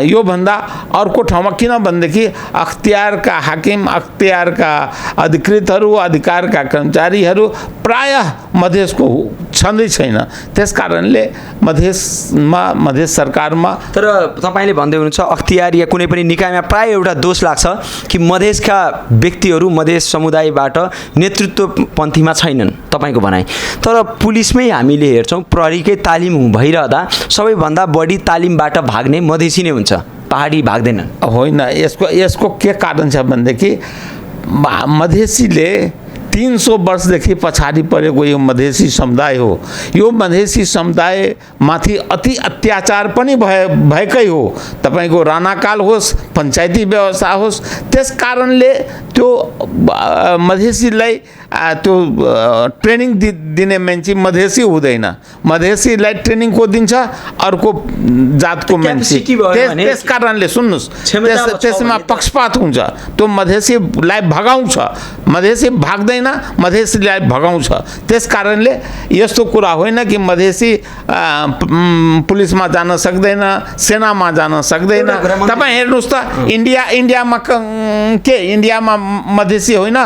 योभन्दा अर्को ठाउँमा किन भनेदेखि अख्तियारका हाकिम, अख्तियारका अधिकृतहरू, अधिकारका कर्मचारीहरू प्रायः मधेसको छँदै छैन। त्यस कारणले मधेसमा मधेस सरकारमा तर तपाईँले भन्दै हुनुहुन्छ अख्तियार या कुनै पनि निकायमा प्राय एउटा दोष लाग्छ कि मधेसका व्यक्तिहरू मधेस समुदायबाट नेतृत्वपन्थीमा छैनन् तपाईँको भनाइ। तर पुलिसमै हामीले हेर्छौँ प्रहरीकै तालिम भइरहँदा सबैभन्दा बढी तालिमबाट भाग्ने मधेसी नै हुन्छ, पहाडी भाग्दैनन्। होइन, यसको के कारण छ भनेदेखि मधेसीले 300 वर्षदेखि पछाडि परेको यो मधेसी समुदाय हो। यो मधेसी समुदाय माथि अति अत्याचार पनि भएकै हो। तपाईँको राणाकाल होस्, पञ्चायती व्यवस्था होस्, त्यस कारणले त्यो मधेसीलाई त्यो ट्रेनिङ दिने मान्छे मधेसी हुँदैन। मधेसीलाई ट्रेनिङ को दिन्छ अर्को जातको मान्छे। त्यस कारणले सुन्नुहोस्, त्यसमा पक्षपात हुन्छ। त्यो मधेसीलाई भगाउँछ, मधेसी भाग्दैन, मधेसीलाई भगाउँछ। त्यस कारणले यस्तो कुरा होइन कि मधेसी पुलिसमा जान सक्दैन, सेनामा जान सक्दैन। तपाईँ हेर्नुहोस् त इन्डियामा के इन्डियामा मधेसी होइन?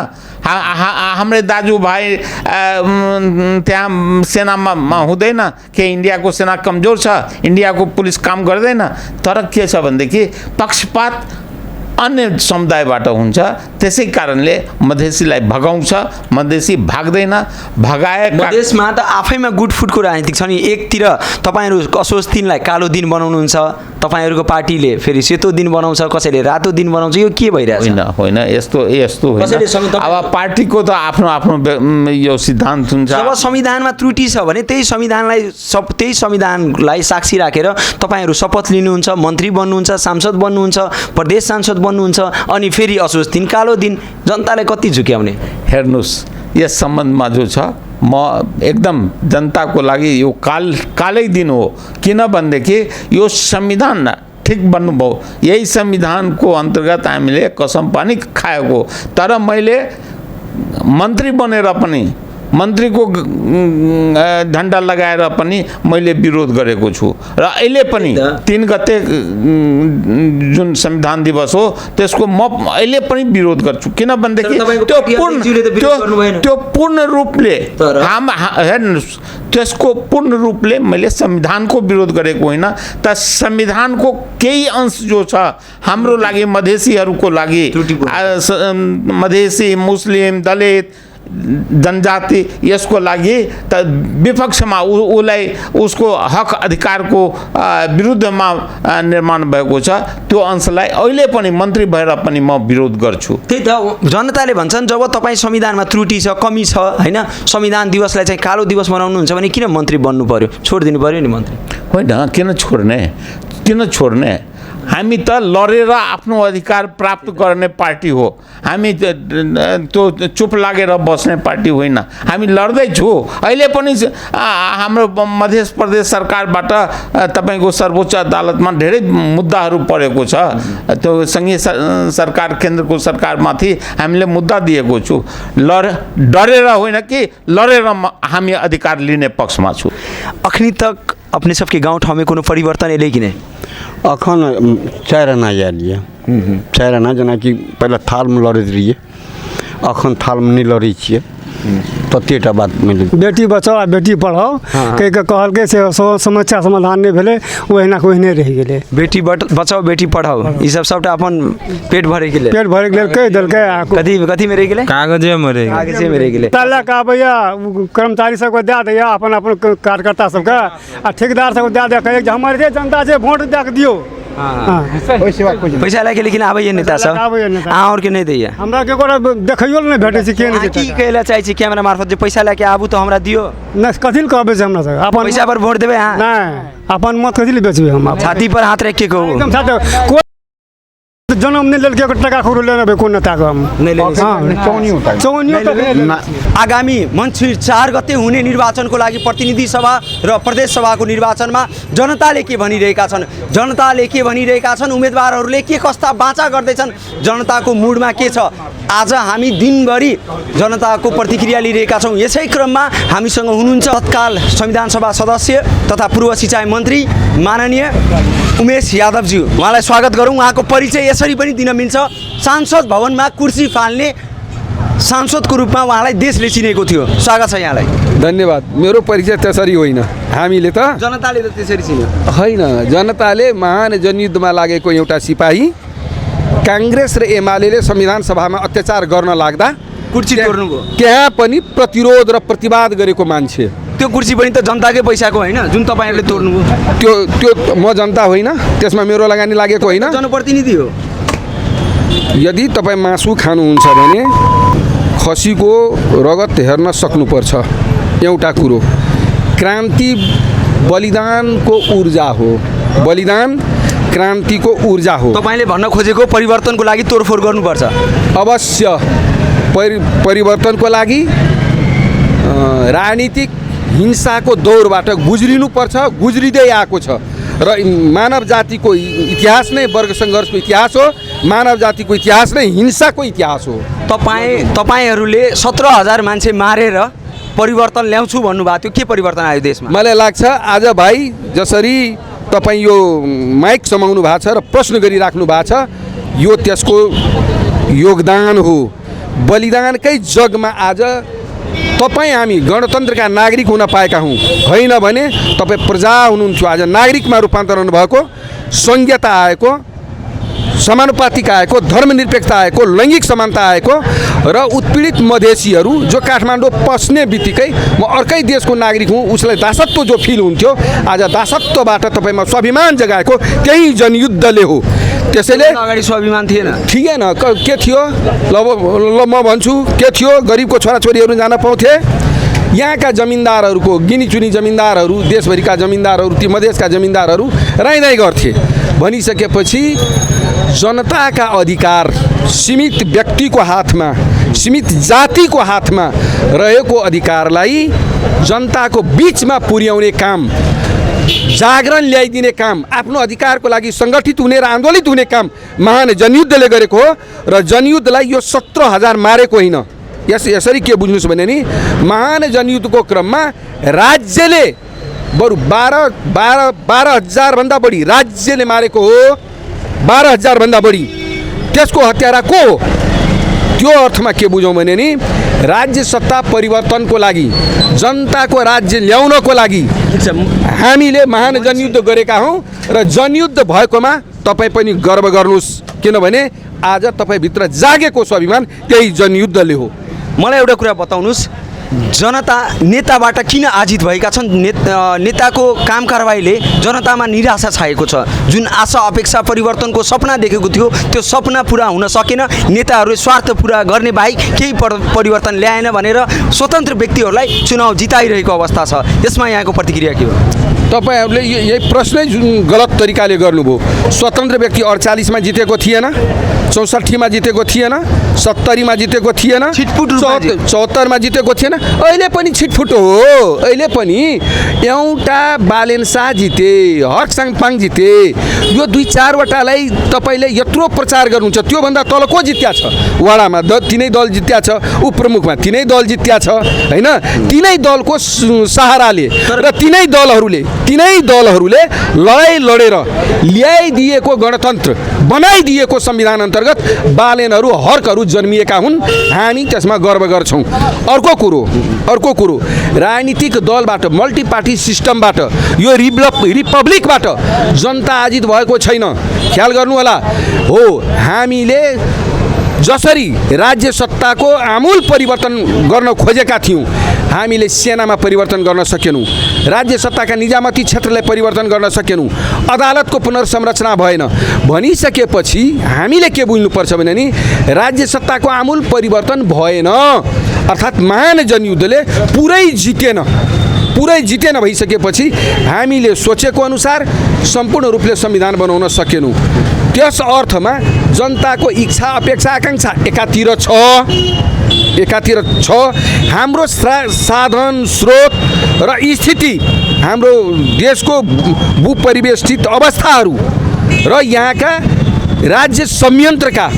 हाम्रै दाजुभाइ त्यहाँ सेनामा हुँदैन कि इन्डियाको सेना कमजोर छ, इन्डियाको पुलिस काम गर्दैन? तर के छ भनेदेखि पक्षपात अन्य समुदायबाट हुन्छ। त्यसै कारणले मधेसीलाई भगाउँछ, मधेसी भाग्दैन। भगाए मधेसमा त आफैमा गुटफुटको राजनीति छ नि। एकतिर तपाईँहरू असोज दिनलाई कालो दिन बनाउनुहुन्छ, तपाईँहरूको पार्टीले फेरि सेतो दिन बनाउँछ, कसैले रातो दिन बनाउँछ। यो के भइरहेछ? होइन, यस्तो होइन। अब पार्टीको त आफ्नो आफ्नो यो सिद्धान्त हुन्छ। जब संविधानमा त्रुटि छ भने त्यही संविधानलाई साक्षी राखेर तपाईँहरू शपथ लिनुहुन्छ, मन्त्री बन्नुहुन्छ, सांसद बन्नुहुन्छ, प्रदेश सांसद बन्नुहुन्छ, अनि फेरि असोज दिन कालो दिन। जनतालाई कति झुक्याउने? हेर्नुहोस्, यस सम्बन्धमा जो छ म एकदम जनताको लागि यो कालै दिन हो। किनभनेदेखि यो संविधान ठिक बन्नुभयो, यही संविधानको अन्तर्गत हामीले कसम पनि खाएको। तर मैले मन्त्री बनेर पनि, मन्त्रीको झन्डा लगाएर पनि मैले विरोध गरेको छु र अहिले पनि 3 गते जुन संविधान दिवस हो त्यसको म अहिले पनि विरोध गर्छु। किनभनेदेखि त्यो पूर्ण रूपले हेर्नुहोस्, त्यसको पूर्ण रूपले मैले संविधानको विरोध गरेको होइन, त संविधानको केही अंश जो छ हाम्रो लागि, मधेसीहरूको लागि, मधेसी, मुस्लिम, दलित जनजाति यसको लागि त विपक्षमा उसलाई उसको हक अधिकारको विरुद्धमा निर्माण भएको छ। त्यो अंशलाई अहिले पनि मन्त्री भएर पनि म विरोध गर्छु। त्यही त जनताले भन्छन् जब तपाईँ संविधानमा त्रुटि छ, कमी छ होइन, संविधान दिवसलाई चाहिँ कालो दिवस मनाउनुहुन्छ भने किन मन्त्री बन्नु पर्यो, छोडिदिनु पर्यो नि मन्त्री। होइन, किन छोड्ने हामी त लडेर आफ्नो अधिकार प्राप्त गर्ने पार्टी हो। हामी त्यो चुप लागेर बस्ने पार्टी होइन। हामी लड्दैछु। अहिले पनि हाम्रो मध्य प्रदेश सरकारबाट तपाईँको सर्वोच्च अदालतमा धेरै मुद्दाहरू परेको छ। त्यो सङ्घीय सरकार केन्द्रको सरकारमाथि हामीले मुद्दा दिएको छु। डरेर होइन कि लडेर हामी अधिकार लिने पक्षमा छु। अखनी तक अपने सबके गांव ठाउँ में कोनो परिवर्तन एलै कि नहीं? अखन 4 आना आयल ये 4 आना, जेनाकि पहले थालमे लड़ैत रहिए, अखन थालमे नहीं लड़ै छियै। ततेटा बात मिले बेटी बचाओ आ बेटी पढ़ाओ कह के कहलकै से समस्या समाधान नहीं भेले, ओहिना के ओहिने रह गेलै। बेटी बचाओ बेटी पढ़ाओ ई सब सबटा अपन पेट भरे के लेल कह देलकै। कथी में रह गेलै? कागजे में रह गेलै। ताला का आबैया कर्मचारी सबके दे दैया, अपन अपन कार्यकर्ता सबके आ ठेकेदार सबके दे कहे हमारे जे जनता छै वोट दे के दियो। पैसा लेके लेकिन आबैया नेता सब अहाँ और के नहीं दैया। हमरा के कोरा देखैयो नहीं भेटै छै। के नहीं की कहला चाहै छी कैमरा मार्फत जे पैसा लेके आबू तो हमरा दियो? नहीं, कथी कहबै छै हमरा सब अपन पैसा पर वोट देबै अहाँ? नहीं, अपन मत कथी ले बेचबै हम? छाती पर हाथ रख के कहू। एकदम छाती कोई जन्म नहीं लेलकै टका खोरो लेने कोन नेता को हम नहीं ले चौनियो। आगामी मङ्सिर 4 गते हुने निर्वाचनको लागि प्रतिनिधि सभा र प्रदेश सभाको निर्वाचनमा जनताले के भनिरहेका छन्, उम्मेदवारहरूले के कस्ता बाचा गर्दैछन्, जनताको मुडमा के छ, आज हामी दिनभरि जनताको प्रतिक्रिया लिइरहेका छौँ। यसै क्रममा हामीसँग हुनुहुन्छ तत्काल संविधान सभा सदस्य तथा पूर्व सिंचाई मन्त्री माननीय उमेश यादवज्यू। उहाँलाई स्वागत गरौँ। उहाँको परिचय यसरी पनि दिन मिल्छ, सांसद भवनमा कुर्सी फाल्ने सांसदको रूपमा उहाँलाई देशले चिनेको थियो। स्वागत छ यहाँलाई। धन्यवाद। मेरो परिचय त्यसरी होइन। हामीले त जनताले त त्यसरी चिन्यो होइन। जनताले महान जनयुद्धमा लागेको एउटा सिपाही काङ्ग्रेस र एमाले संविधान सभामा अत्याचार गर्न लाग्दा कुर्सी तोड्नुभयो, त्यहाँ पनि प्रतिरोध र प्रतिवाद गरेको मान्छे। त्यो कुर्सी पनि त जनताकै पैसाको होइन जुन तपाईँहरूले तोड्नुभयो। त्यो म जनता होइन, त्यसमा मेरो लगानी लागेको होइन, जनप्रतिनिधि हो। यदि तपाईँ मासु खानुहुन्छ भने खसीको रगत हेर्न सक्नुपर्छ। एउटा कुरो, क्रान्ति बलिदानको ऊर्जा हो। बलिदान क्रान्तिको ऊर्जा हो। तपाईँले भन्न खोजेको परिवर्तनको लागि तोडफोड गर्नुपर्छ। अवश्य परिवर्तनको लागि राजनीतिक हिंसाको दौरबाट गुज्रिनुपर्छ, गुज्रिँदै आएको छ र मानव जातिको इतिहास नै वर्ग सङ्घर्षको इतिहास हो। मानव जातिको इतिहास नै हिंसाको इतिहास हो। तपाईँहरूले 17,000 मान्छे मारेर परिवर्तन ल्याउँछु भन्नुभएको थियो, के परिवर्तन आयो देशमा? मलाई लाग्छ आज भाइ जसरी तपाईँ यो माइक समाउनु भएको छ र प्रश्न गरिराख्नु भएको छ, यो त्यसको योगदान हो। बलिदानकै जगमा आज तपाईँ हामी गणतन्त्रका नागरिक हुन पाएका हौँ। होइन भने तपाईँ प्रजा हुनुहुन्थ्यो। आज नागरिकमा रूपान्तरण भएको, संहिता आएको, समानुपातिक आएको, धर्मनिरपेक्षता आएको, लैङ्गिक समानता आएको र उत्पीडित मधेसीहरू जो काठमाडौँ पस्ने बित्तिकै म अर्कै देशको नागरिक हुँ उसलाई दासत्व जो फिल हुन्थ्यो, आज दासत्वबाट तपाईँमा स्वाभिमान जगाएको त्यही जनयुद्धले हो। त्यसैले अगाडि स्वाभिमान थिएन। के थियो? ल म भन्छु के थियो। गरिबको छोराछोरीहरू जान पाउँथे। यहाँका जमिनदारहरूको गिनीचुनी जमिनदारहरू, देशभरिका जमिनदारहरू, ती मधेसका जमिनदारहरू राइदाइ गर्थे। भनिसकेपछि जनताका अधिकार सीमित व्यक्तिको हातमा, सीमित जातिको हातमा रहेको अधिकारलाई जनताको बिचमा पुर्याउने काम, जागरण ल्याइदिने काम, आफ्नो अधिकारको लागि सङ्गठित हुने र आन्दोलित हुने काम महान जनयुद्धले गरेको हो। र जनयुद्धलाई यो 17,000 मारेको होइन। यसरी के बुझ्नुहोस् भने नि, महान जनयुद्धको क्रममा राज्यले बरु 12,000 भन्दा बढी राज्यले मारेको हो। 12,000 भन्दा बढी। त्यसको हत्यारा को हो? त्यो अर्थमा के बुझौँ भने नि, राज्य सत्ता परिवर्तनको लागि, जनताको राज्य ल्याउनको लागि हामीले महान जनयुद्ध गरेका हौँ। र जनयुद्ध भएकोमा तपाईँ पनि गर्व गर्नुहोस्, किनभने आज तपाईँभित्र जागेको स्वाभिमान त्यही जनयुद्धले हो। मलाई एउटा कुरा बताउनुहोस्, जनता नेताबाट किन आजित भएका छन्? नेताको काम कारबाहीले जनतामा निराशा छाएको छ। जुन आशा अपेक्षा परिवर्तनको सपना देखेको थियो त्यो सपना पुरा हुन सकेन। नेताहरूले स्वार्थ पुरा गर्ने बाहेक केही परिवर्तन ल्याएन भनेर स्वतन्त्र व्यक्तिहरूलाई चुनाव जिताइरहेको अवस्था छ। यसमा यहाँको प्रतिक्रिया के हो? तपाईँहरूले यही प्रश्नै जुन गलत तरिकाले गर्नुभयो। स्वतन्त्र व्यक्ति 48मा जितेको थिएन, 64मा जितेको थिएन, 70मा जितेको थिएन, 74मा जितेको थिएन। अहिले पनि छिटफुट हो। अहिले पनि एउटा बालेन शाह जिते, हक साङपाङ जिते। यो 2-4वटालाई तपाईँले यत्रो प्रचार गर्नुहुन्छ। त्योभन्दा तल को जित्या छ? वडामा तिनै दल जित्या छ, उपप्रमुखमा तिनै दल जित्या छ होइन। तिनै दलको सहाराले र तिनै दलहरूले लडाइँ लडेर ल्याइदिएको गणतन्त्र, बनाइदिएको संविधान अन्तर्गत बालेनहरू हकहरू जन्मिएका हुन्। हामी त्यसमा गर्व गर्छौँ। अर्को कुरो राजनीतिक दलबाट, मल्टी पार्टी सिस्टमबाट, यो रिपब्लिकबाट जनता आजित भएको छैन। ख्याल गर्नु होला। हो, हामीले जसरी राज्य सत्ताको आमूल परिवर्तन गर्न खोजेका थियौँ, हामीले सेनामा परिवर्तन गर्न सकेनौँ। राज्य सत्ताका निजामती क्षेत्रलाई परिवर्तन गर्न सकेनौँ। अदालतको पुनर्संरचना भएन। भनिसकेपछि हामीले के बुझ्नुपर्छ भने नि राज्य सत्ताको आमूल परिवर्तन भएन, अर्थात् महान जनयुद्धले पुरै जितेन भइसकेपछि हामीले सोचेको अनुसार सम्पूर्ण रूपले संविधान बनाउन सकेनौँ। त्यस अर्थमा जनताको इच्छा अपेक्षा आकाङ्क्षा एकातिर छ। हाम्रो साधन स्रोत र स्थिति, हाम्रो देशको भूपरिवेष्टित अवस्थाहरू र यहाँका राज्य संयन्त्रका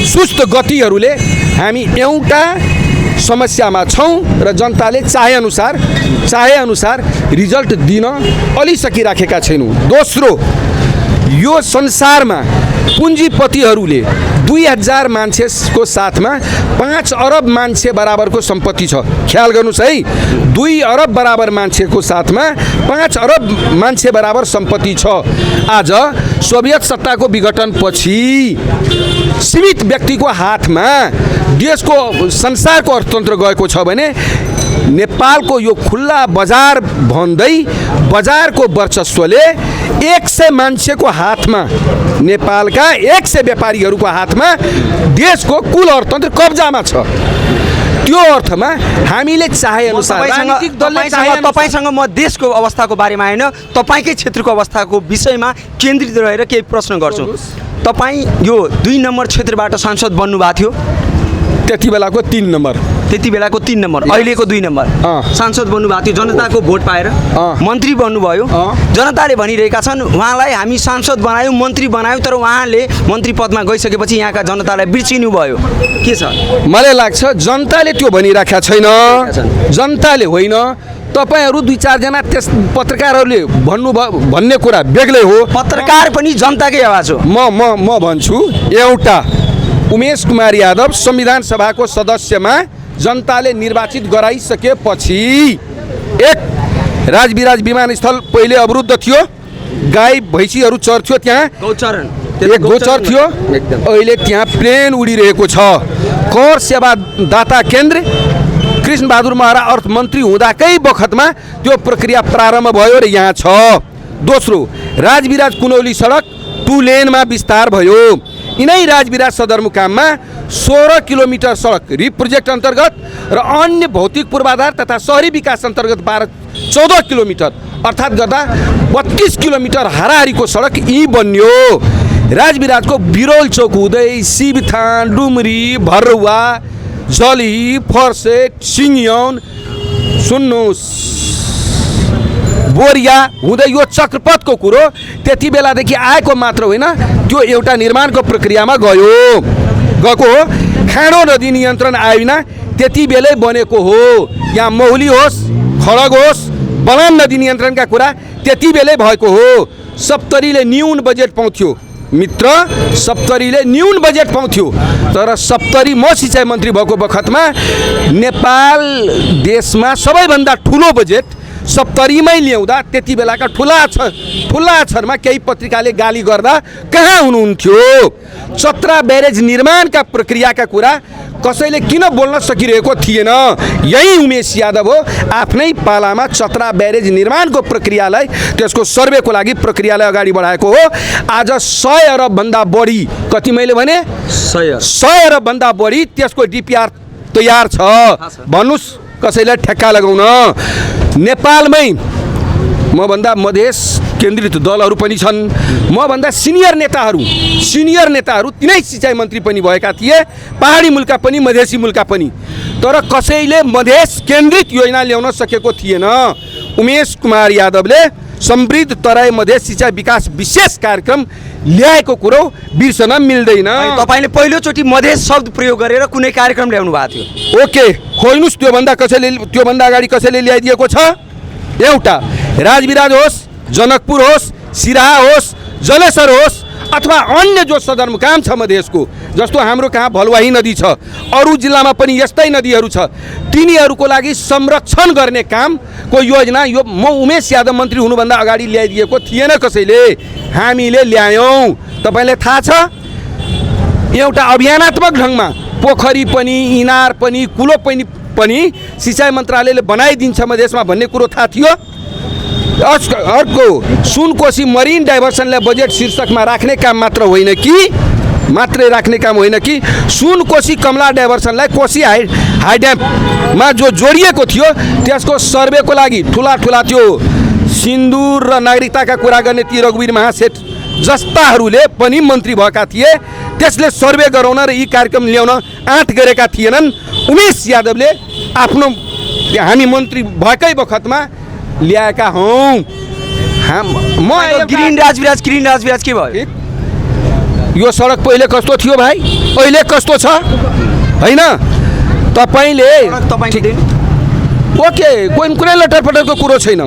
सुस्त गतिहरूले हामी एउटा समस्यामा छौँ र जनताले चाहे अनुसार रिजल्ट दिन अलि सकिराखेका छैनौँ। दोस्रो, यो संसारमा पुँजीपतिहरूले 2000 मान्छेको साथमा 5 अरब मान्छे बराबरको सम्पत्ति छ। ख्याल गर्नुहोस् है, 2 अरब बराबर मान्छेको साथमा 5 अरब मान्छे बराबर सम्पत्ति छ। आज सोभियत सत्ताको विघटनपछि सीमित व्यक्तिको हातमा देशको संसारको अर्थतन्त्र गएको छ भने नेपालको यो खुल्ला बजार भन्दै बजारको वर्चस्वले 100 मान्छेको हातमा, नेपालका 100 व्यापारीहरूको हातमा देशको कुल अर्थतन्त्र कब्जामा छ। त्यो अर्थमा हामीले चाहे अनुसार तपाईसँग म देशको अवस्थाको बारेमा होइन, तपाईँकै क्षेत्रको अवस्थाको विषयमा केन्द्रित रहेर केही प्रश्न गर्छु। तपाईँ यो 2 नम्बर क्षेत्रबाट सांसद बन्नुभएको थियो, त्यति बेलाको 3 नम्बर, अहिलेको 2 नम्बर सांसद बन्नुभएको थियो। जनताको भोट पाएर मन्त्री बन्नुभयो। जनताले भनिरहेका छन् उहाँलाई हामी सांसद बनायौँ, मन्त्री बनायौँ, तर उहाँले मन्त्री पदमा गइसकेपछि यहाँका जनतालाई बिर्सिनु भयो। के छ? मलाई लाग्छ जनताले त्यो भनिराखेका छैन, जनताले होइन। तपाईहरू 2-4 जना त्यस पत्रकारहरूले भन्ने कुरा बेग्लै हो। पत्रकार पनि जनताकै आवाज हो। म भन्छु, एउटा उमेश कुमार यादव संविधान सभाको सदस्यमा जनताले निर्वाचित गराइसकेपछि एक राजविराज विमानस्थल पहिले अवरुद्ध थियो, गाई भैँसीहरू चर्थ्यो, त्यहाँ एक गोचर थियो, अहिले त्यहाँ प्लेन उडिरहेको छ। कर सेवादाता केन्द्र कृष्णबहादुर महरा अर्थमन्त्री हुँदाकै बखतमा त्यो प्रक्रिया प्रारम्भ भयो र यहाँ छ। दोस्रो, राजविराज कुनौली सडक 2 लेनमा विस्तार भयो। यिनै राजविराज सदरमुकाममा 16 किलोमिटर सडक रिप्रोजेक्ट अन्तर्गत र अन्य भौतिक पूर्वाधार तथा शहरी विकास अन्तर्गत 14 किलोमिटर अर्थात् गर्दा 32 किलोमिटर हाराहारीको सडक यी बन्यो। राजविराजको बिरौल चौक हुँदै शिवथान, डुमरी, भरुवा, जली, फर्सेट, सिङयौन, सुन्नुहोस् बोरिया हुँदै यो चक्रपथको कुरो त्यति बेलादेखि आएको मात्र होइन, त्यो एउटा निर्माणको प्रक्रियामा गएको हो। खाँडो नदी नियन्त्रण आयोजना त्यति बेलै बनेको हो। यहाँ मौली होस्, खडग होस्, बलान नदी नियन्त्रणका कुरा त्यति बेलै भएको हो। सप्तरीले न्यून बजेट पाउँथ्यो मित्र, सप्तरीले न्यून बजेट पाउँथ्यो, तर सप्तरी म सिँचाइ मन्त्री भएको बखतमा नेपाल देशमा सबैभन्दा ठुलो बजेट 70मै ल्याउँदा त्यति बेलाका ठुला अक्षरमा केही पत्रिकाले गाली गर्दा कहाँ हुनुहुन्थ्यो? चत्रा ब्यारेज निर्माणका प्रक्रियाका कुरा कसैले किन बोल्न सकिरहेको थिएन? यही उमेश यादव हो, आफ्नै पालामा चत्रा ब्यारेज निर्माणको प्रक्रियालाई, त्यसको सर्वेको लागि प्रक्रियालाई अगाडि बढाएको हो। आज 100 अरबभन्दा बढी, कति मैले भने 100 अरबभन्दा बढी त्यसको डिपिआर तयार छ। भन्नुहोस् कसैलाई ठेक्का लगाउन। नेपालमै मभन्दा मधेस केन्द्रित दलहरू पनि छन्, मभन्दा सिनियर नेताहरू तिनै सिँचाइ मन्त्री पनि भएका थिए, पहाडी मुलका पनि मधेसी मुलका पनि, तर कसैले मधेस केन्द्रित योजना ल्याउन सकेको थिएन। उमेश कुमार यादवले समृद्ध तराई मधेस सिँचाइ विकास विशेष कार्यक्रम ल्याएको कुरो बिर्सन मिल्दैन। तपाईँले पहिलोचोटि मधेस शब्द प्रयोग गरेर कुनै कार्यक्रम ल्याउनु भएको थियो? ओके, खोज्नुहोस् त्योभन्दा अगाडि कसैले ल्याइदिएको छ? एउटा राजविराज होस्, जनकपुर होस्, सिराहा होस्, जलेश्वर होस्, अथवा अन्य जो सदरमुकाम छ मधेसको, जस्तो हाम्रो कहाँ भलुवाही नदी छ, अरू जिल्लामा पनि यस्तै नदीहरू छ, तिनीहरूको लागि संरक्षण गर्ने कामको योजना यो म उमेश यादव मन्त्री हुनुभन्दा अगाडि ल्याइदिएको थिएन कसैले, हामीले ल्यायौँ। तपाईँलाई थाहा छ, एउटा अभियानात्मक ढङ्गमा पोखरी पनि, इनार पनि, कुलो पनि सिँचाइ मन्त्रालयले बनाइदिन्छ मधेसमा भन्ने कुरो थाहा थियो? अर्को सुनकोशी मरिन डाइभर्सनलाई बजेट शीर्षकमा राख्ने काम मात्रै राख्ने काम होइन कि सुनकोशी कमला डाइभर्सनलाई कोशी हाई ड्याममा जो जोडिएको थियो त्यसको सर्वेको लागि ठुला त्यो सिन्दुर र नागरिकताका कुरा गर्ने ती रघुवीर महासेठ जस्ताहरूले पनि मन्त्री भएका थिए, त्यसले सर्वे गराउन र यी कार्यक्रम ल्याउन आँट गरेका थिएनन्। उमेश यादवले आफ्नो हामी मन्त्री भएकै बखतमा ल्याएका हौँ। म ग्रिन राजविराज के भयो? यो सडक पहिले कस्तो थियो भाइ, अहिले कस्तो छ होइन? तपाईँले ओके, कुनै लटरपटरको कुरो छैन,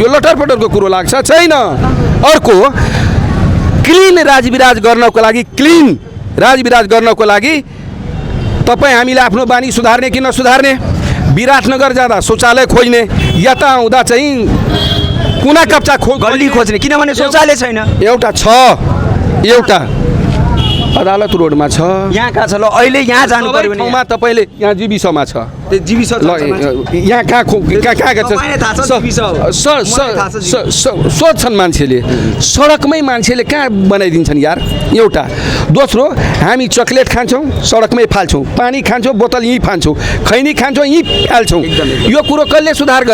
यो लटरपटरको कुरो लाग्छ छैन। अर्को क्लिन राजविराज गर्नको लागि तपाईँ हामीले आफ्नो बानी सुधार्ने कि नसुधार्ने? विराटनगर जाँदा शौचालय खोज्ने, यता आउँदा चाहिँ कुना कप्चा गल्ली खोज्ने, किनभने शौचालय छैन। एउटा अदालत रोडमा छ, यहाँ कहाँ छ? ल अहिले यहाँ जानु पर्यो भने ठाउँमा तपाईँले यहाँ जीविसमा छ, यहाँ कहाँ सोध्छन् मान्छेले, सडकमै मान्छेले कहाँ बनाइदिन्छन् यार? एउटा। दोस्रो, हामी चक्लेट खान्छौँ सडकमै फाल्छौँ, पानी खान्छौँ बोतल यहीँ फाल्छौँ, खैनी खान्छौँ यहीँ फाल्छौँ। यो कुरो कसले सुधार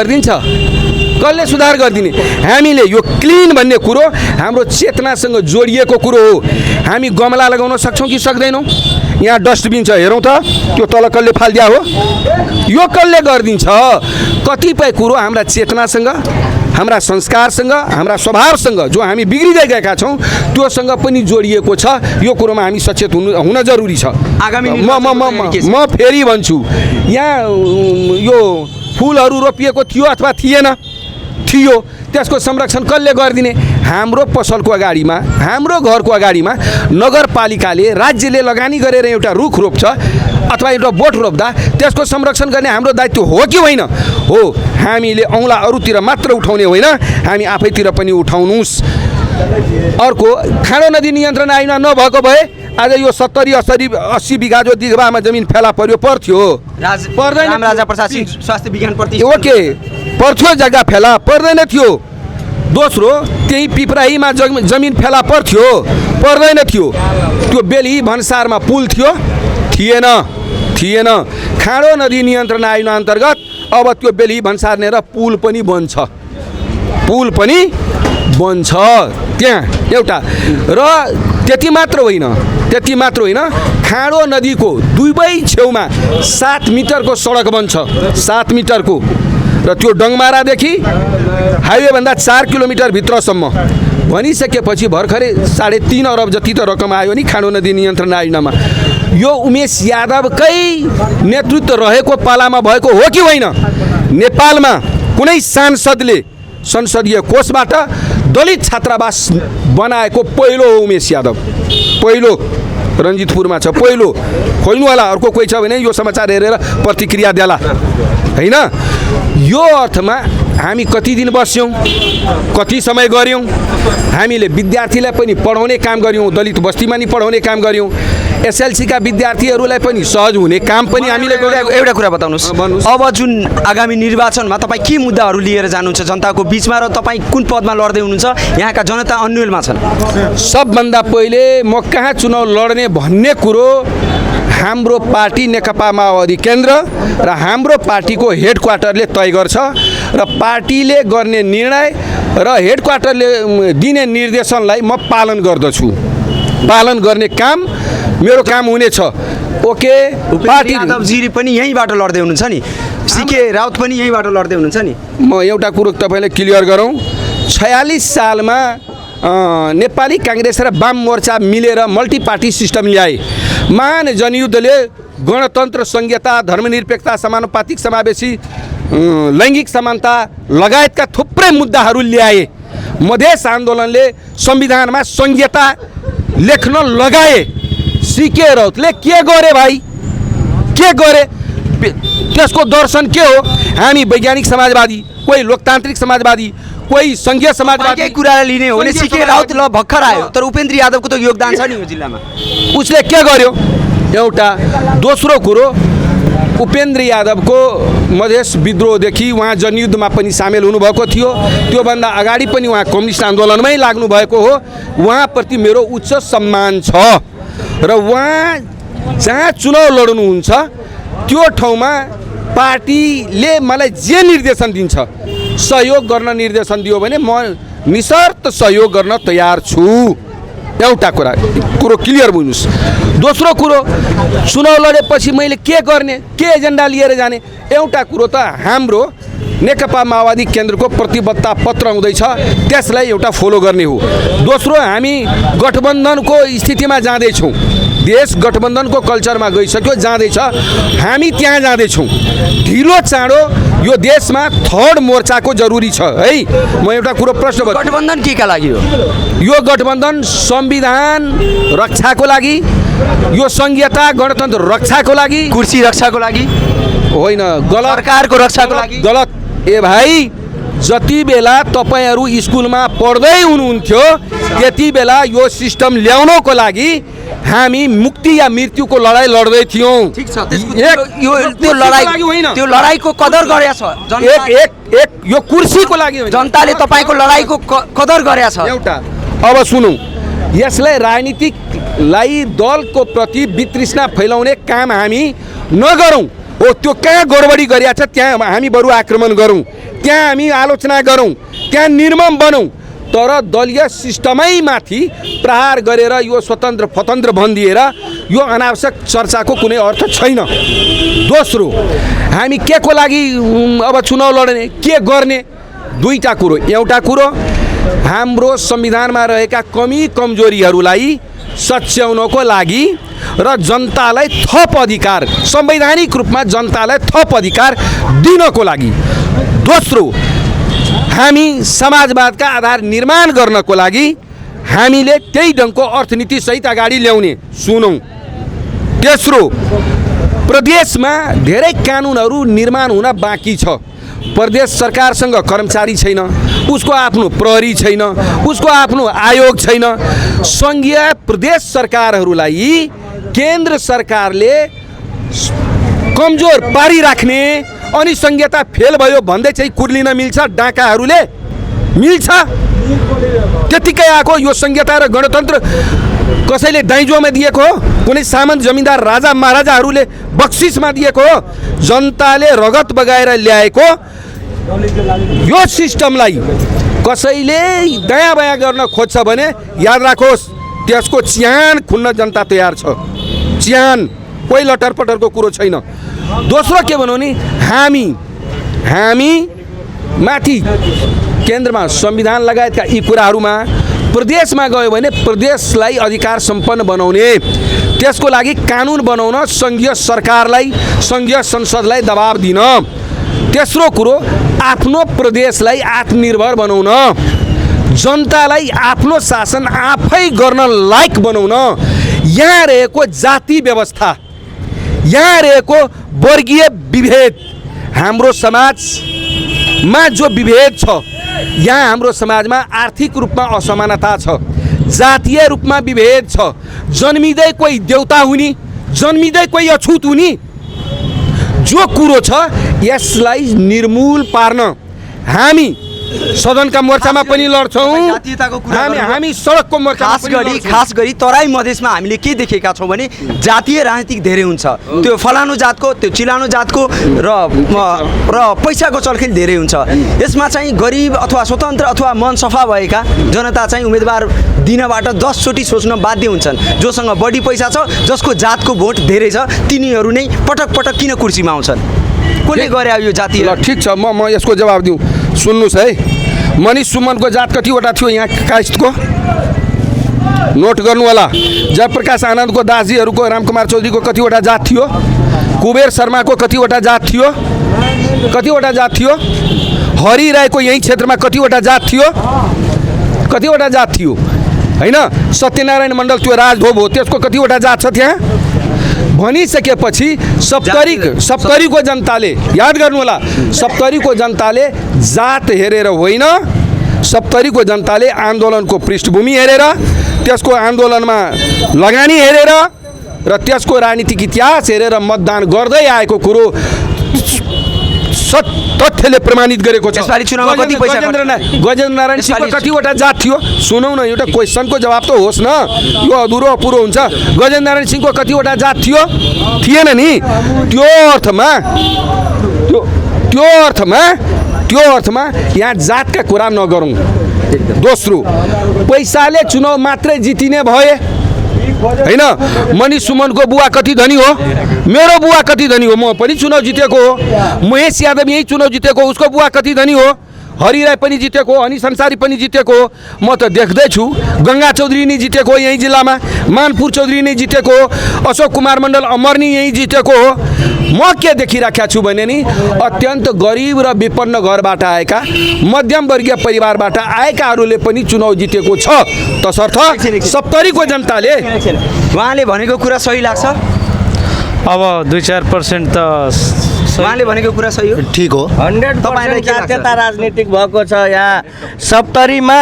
गरिदिने? हामीले यो क्लिन भन्ने कुरो हाम्रो चेतनासँग जोडिएको कुरो हो। हामी गमला लगाउन सक्छौँ कि सक्दैनौँ? यहाँ डस्टबिन छ, हेरौँ त त्यो तल कसले फालिदिया हो? यो कसले गरिदिन्छ? कतिपय कुरो हाम्रा चेतनासँग, हाम्रा संस्कारसँग, हाम्रा स्वभावसँग जो हामी बिग्रिँदै गएका छौँ त्योसँग पनि जोडिएको छ। यो कुरोमा हामी सचेत हुन जरुरी छ। म फेरि भन्छु, यहाँ यो फुलहरू रोपिएको थियो अथवा थियो, त्यसको संरक्षण कसले गरिदिने? हाम्रो पसलको अगाडिमा, हाम्रो घरको अगाडिमा नगरपालिकाले, राज्यले लगानी गरेर एउटा रुख रोप्छ अथवा एउटा बोट रोप्दा त्यसको संरक्षण गर्ने हाम्रो दायित्व हो कि होइन? हो। हामीले औँला अरूतिर मात्र उठाउने होइन, हामी आफैतिर पनि उठाउनुहोस्। अर्को, खाडो नदी नियन्त्रण आइनमा नभएको भए आज यो 70-80 बिघा जो दिघबामा जमिन फेला पर्थ्यो पर्दैन? राजा प्रसाद सिंह स्वास्थ्य विज्ञान प्रति ओके, पर्थ्यो जग्गा फेला पर्दैन थियो। दोस्रो, त्यही पिपराहीमा जमिन फेला पर्दैन थियो। त्यो बेली भन्सारमा पुल थिएन। खाडो नदी नियन्त्रण ऐन अन्तर्गत अब त्यो बेली भन्सार्नेर पुल पनि बन्छ त्यहाँ एउटा। र त्यति मात्र होइन, खाडो नदीको दुवै छेउमा 7 मिटरको सडक बन्छ, 7 मिटरको, र त्यो डङमारादेखि हाइवेभन्दा 4 किलोमिटर भित्रसम्म भनिसकेपछि भर्खरै 3.5 अरब जति त रकम आयो नि खाडो नदी नियन्त्रण ऐनमा। यो उमेश यादवकै नेतृत्व रहेको पालामा भएको हो कि होइन? नेपालमा कुनै सांसदले संसदीय कोषबाट दलित छात्रावास बनाएको पहिलो हो उमेश यादव, पहिलो। रञ्जितपुरमा छ, पहिलो। खोज्नु होला, अर्को कोही छ भने यो समाचार हेरेर प्रतिक्रिया देला होइन? यो अर्थमा हामी कति दिन बस्यौँ, कति समय गऱ्यौँ। हामीले विद्यार्थीलाई पनि पढाउने काम गऱ्यौँ, दलित बस्तीमा नि पढाउने काम गऱ्यौँ, एसएलसी का विद्यार्थीहरूलाई पनि सहज हुने काम पनि हामीले गऱ्यौँ। एउटा कुरा बताउनुहोस्, भन्नुहोस्। अब जुन आगामी निर्वाचनमा तपाईँ के मुद्दाहरू लिएर जानुहुन्छ जनताको बिचमा र तपाईँ कुन पदमा लड्दै हुनुहुन्छ? यहाँका जनता अन्यलमा छन्। सबभन्दा पहिले म कहाँ चुनाव लड्ने भन्ने कुरो हाम्रो पार्टी नेकपा माओवादी केन्द्र र हाम्रो पार्टीको हेड क्वार्टरले तय गर्छ र पार्टीले गर्ने निर्णय र हेड क्वार्टरले दिने निर्देशनलाई म पालन गर्दछु। पालन गर्ने काम मेरो काम हुनेछ। ओके, पार्टी यादवजी पनि यहीँबाट लड्दै हुनुहुन्छ नि, सीके राउत पनि यहीँबाट लड्दै हुनुहुन्छ नि। म एउटा कुरो तपाईँले क्लियर गरौँ। 46 सालमा नेपाली काङ्ग्रेस र वाम मोर्चा मिलेर मल्टी पार्टी सिस्टम ल्याए। महान जनयुद्धले गणतन्त्र, संहिता, धर्मनिरपेक्षता, समानुपातिक समावेशी, लैङ्गिक समानता लगायतका थुप्रै मुद्दाहरू ल्याए। मधेस आन्दोलनले संविधानमा संहिता लेख्न लगाए। सीके राउतले के गरे भाइ, के गरे? त्यसको दर्शन के हो? हामी वैज्ञानिक समाजवादी, कोही लोकतान्त्रिक समाजवादी, कोही सङ्घीय समाजवादी कुरा लिने हो भने सीके राउत ल भर्खर आयो, तर उपेन्द्र यादवको त योगदान छ नि यो जिल्लामा। उसले के गर्यो? एउटा। दोस्रो कुरो, उपेन्द्र यादवको मधेस विद्रोहदेखि उहाँ जनयुद्धमा पनि सामेल हुनुभएको थियो। त्योभन्दा अगाडि पनि उहाँ कम्युनिस्ट आन्दोलनमै लाग्नु भएको हो। उहाँप्रति मेरो उच्च सम्मान छ र उहाँ जहाँ चुनाव लड्नुहुन्छ त्यो ठाउँमा पार्टीले मलाई जे निर्देशन दिन्छ, सहयोग गर्न निर्देशन दियो भने म निशर्त सहयोग गर्न तयार छु। एउटा कुरो क्लियर बुझ्नुहोस्। दोस्रो कुरो, चुनाव लडेपछि मैले के गर्ने, के एजेन्डा लिएर जाने? एउटा कुरो त हाम्रो नेकपा माओवादी केन्द्रको प्रतिबद्धता पत्र आउँदैछ, त्यसलाई एउटा फलो गर्ने हो। दोस्रो, हामी गठबन्धनको स्थितिमा जाँदैछौँ, देश गठबन्धनको कल्चरमा गइसक्यो, जाँदैछ, हामी त्यहाँ जाँदैछौँ। ढिलो चाँडो यो देशमा थर्ड मोर्चाको जरुरी छ है। म एउटा कुरो प्रश्न गर्छु, गठबन्धन के का लागि हो? यो गठबन्धन संविधान रक्षाको लागि, यो संहिता गणतन्त्र रक्षाको लागि, कुर्सी रक्षाको लागि होइन, गलत सरकारको रक्षाको लागि। गलत। ए भाइ, जति बेला तपाईँहरू स्कुलमा पढ्दै हुनुहुन्थ्यो त्यति बेला यो सिस्टम ल्याउनको लागि हामी मुक्ति या मृत्युको लडाइँ लड्दै थियौँ। ठीक छ, त्यो लडाइँको कदर गरेछ एक यो कुर्सीको लागि होइन, जनताले तपाईँको लडाइँको कदर गरेछ। एउटा। अब सुनौँ, यसलाई राजनीतिकलाई दलको प्रति वितृष्णा फैलाउने काम हामी नगरौँ। हो, त्यो कहाँ गडबडी गरिएको छ त्यहाँ हामी बरु आक्रमण गरौँ, त्यहाँ हामी आलोचना गरौँ, त्यहाँ निर्मम बनौँ, तर दलीय सिस्टमै माथि प्रहार गरेर यो स्वतन्त्र फतन्त्र भनिदिएर यो अनावश्यक चर्चाको कुनै अर्थ छैन। दोस्रो, हामी के को लागि अब चुनाव लड्ने, के गर्ने? दुईटा कुरो। एउटा कुरो, हाम्रो संविधानमा रहेका कमी कमजोरीहरूलाई सच्याउनको लागि र जनतालाई थप अधिकार, संवैधानिक रूपमा जनतालाई थप अधिकार दिनको लागि। दोस्रो, हामी समाजवादका आधार निर्माण गर्नको लागि हामीले त्यही ढङ्गको अर्थनीति सहित अगाडि ल्याउने। सुनौँ। तेस्रो, प्रदेशमा धेरै कानुनहरू निर्माण हुन बाँकी छ। प्रदेश सरकारसँग कर्मचारी छैन, उसको आफ्नो प्रहरी छैन, उसको आफ्नो आयोग छैन। सङ्घीय प्रदेश सरकारहरूलाई केन्द्र सरकारले कमजोर पारिराख्ने अनि संहिता फेल भयो भन्दै चाहिँ कुर्लिन मिल्छ डाकाहरूले? मिल्छ? त्यतिकै आएको यो संहिता र गणतन्त्र कसैले दाइजोमा दिएको हो? कुनै सामन्त जमिनदार राजा महाराजाहरूले बक्सिसमा दिएको हो? जनताले रगत बगाएर ल्याएको यो सिस्टमलाई कसैले दया बया गर्न खोज्छ भने याद राखोस्, त्यसको च्यान खुन्न जनता तयार छ। च्यान, कोही लटरपटरको कुरो छैन। दोस्रो के भनौँ नि, हामी माथि केन्द्रमा संविधान लगायतका यी कुराहरूमा प्रदेशमा गयो भने प्रदेशलाई अधिकार सम्पन्न बनाउने, त्यसको लागि कानुन बनाउन सङ्घीय सरकारलाई, सङ्घीय संसदलाई दबाब दिन। तेस्रो कुरो, आफ्नो प्रदेशलाई आत्मनिर्भर बनाउन, जनतालाई आफ्नो शासन आफै गर्न लायक बनाउन। यहाँ रहेको जाति व्यवस्था, यहाँ रहेको वर्गीय विभेद हाम्रो समाज मा जो विभेद छ, यहाँ हाम्रो समाजमा आर्थिक रूपमा असमानता छ, जातीय रूपमा विभेद छ, जन्मिँदै कोही देउता हुने, जन्मिँदै कोही अछुत हुने, जो कुरो छ यसलाई निर्मूल पार्न हामी सदनका मोर्चामा पनि लड्छौँ, हामी सडकको मोर्चामा खास गरी तराई मधेसमा हामीले के देखेका छौँ भने जातीय राजनीतिक धेरै हुन्छ। त्यो फलानु जातको, त्यो चिलानो जातको र पैसाको चलखेल धेरै हुन्छ। यसमा चाहिँ गरिब अथवा स्वतन्त्र अथवा मन सफा भएका जनता चाहिँ उम्मेदवार दिनबाट 10 चोटि सोच्न बाध्य हुन्छन्। जोसँग बढी पैसा छ, जसको जातको भोट धेरै छ, तिनीहरू नै पटक पटक किन कुर्सीमा आउँछन्? कसले गरे यो जातीय? ल ठिक छ, म यसको जवाब दिउँ। सुन्नुहोस् है, मनिष सुमनको जात कतिवटा थियो यहाँ कायस्थको? नोट गर्नु होला। जयप्रकाश आनन्दको दासजीहरूको, रामकुमार चौधरीको कतिवटा जात थियो? कुबेर शर्माको कतिवटा जात थियो? कतिवटा जात थियो? हरि राईको यही क्षेत्रमा कतिवटा जात थियो? कतिवटा जात थियो? हैन, सत्यनारायण मण्डल त्यो राजभोग हो, त्यसको कतिवटा जात छ त्यहाँ? भनिसकेपछि सप्तरीको जनताले, याद गर्नु होला, सप्तरीको जनताले जात हेरेर होइन, सप्तरीको जनताले आन्दोलनको पृष्ठभूमि हेरेर, त्यसको आन्दोलनमा लगानी हेरेर र त्यसको राजनीतिक इतिहास हेरेर मतदान गर्दै आएको कुरो तथ्यले प्रमाणित गरेको छ। यसपालि चुनावमा कति पैसा गजेन्द्र नारायण सिंहको कतिवटा जात थियो? सुनौ न, एउटा क्वेसनको जवाब त होस् न, यो अधुरो अपुरो हुन्छ। गजेन्द्र नारायण सिंहको कतिवटा जात थियो? थिएन नि। त्यो अर्थमा यहाँ जातका कुरा नगरौँ। दोस्रो, पैसाले चुनाव मात्रै जितिने भए हैन। मनिष सुमनको बुवा कति धनी हो? मेरो बुवा कति धनी हो? म पनि चुनाव जितेको हो। महेश यादव यही चुनाव जितेको, उसको बुवा कति धनी हो? हरि राई पनि जितेको, अनि संसारी पनि जितेको। म त देख्दैछु गङ्गा चौधरी नै जितेको यही जिल्लामा, मानपुर चौधरी नै जितेको, अशोक कुमार मण्डल अमरनी यही जितेको हो। म के देखिराखेको छु भने नि, अत्यन्त गरिब र विपन्न घरबाट आएका, मध्यम वर्गीय परिवारबाट आएकाहरूले पनि चुनाव जितेको छ। तसर्थ सप्तरीको जनताले, उहाँले भनेको कुरा सही लाग्छ? अब 2-4% त उहाँले भनेको कुरा सही हो, ठीक हो। 100% जातीयता राजनीतिक भएको छ यहाँ सप्तरीमा।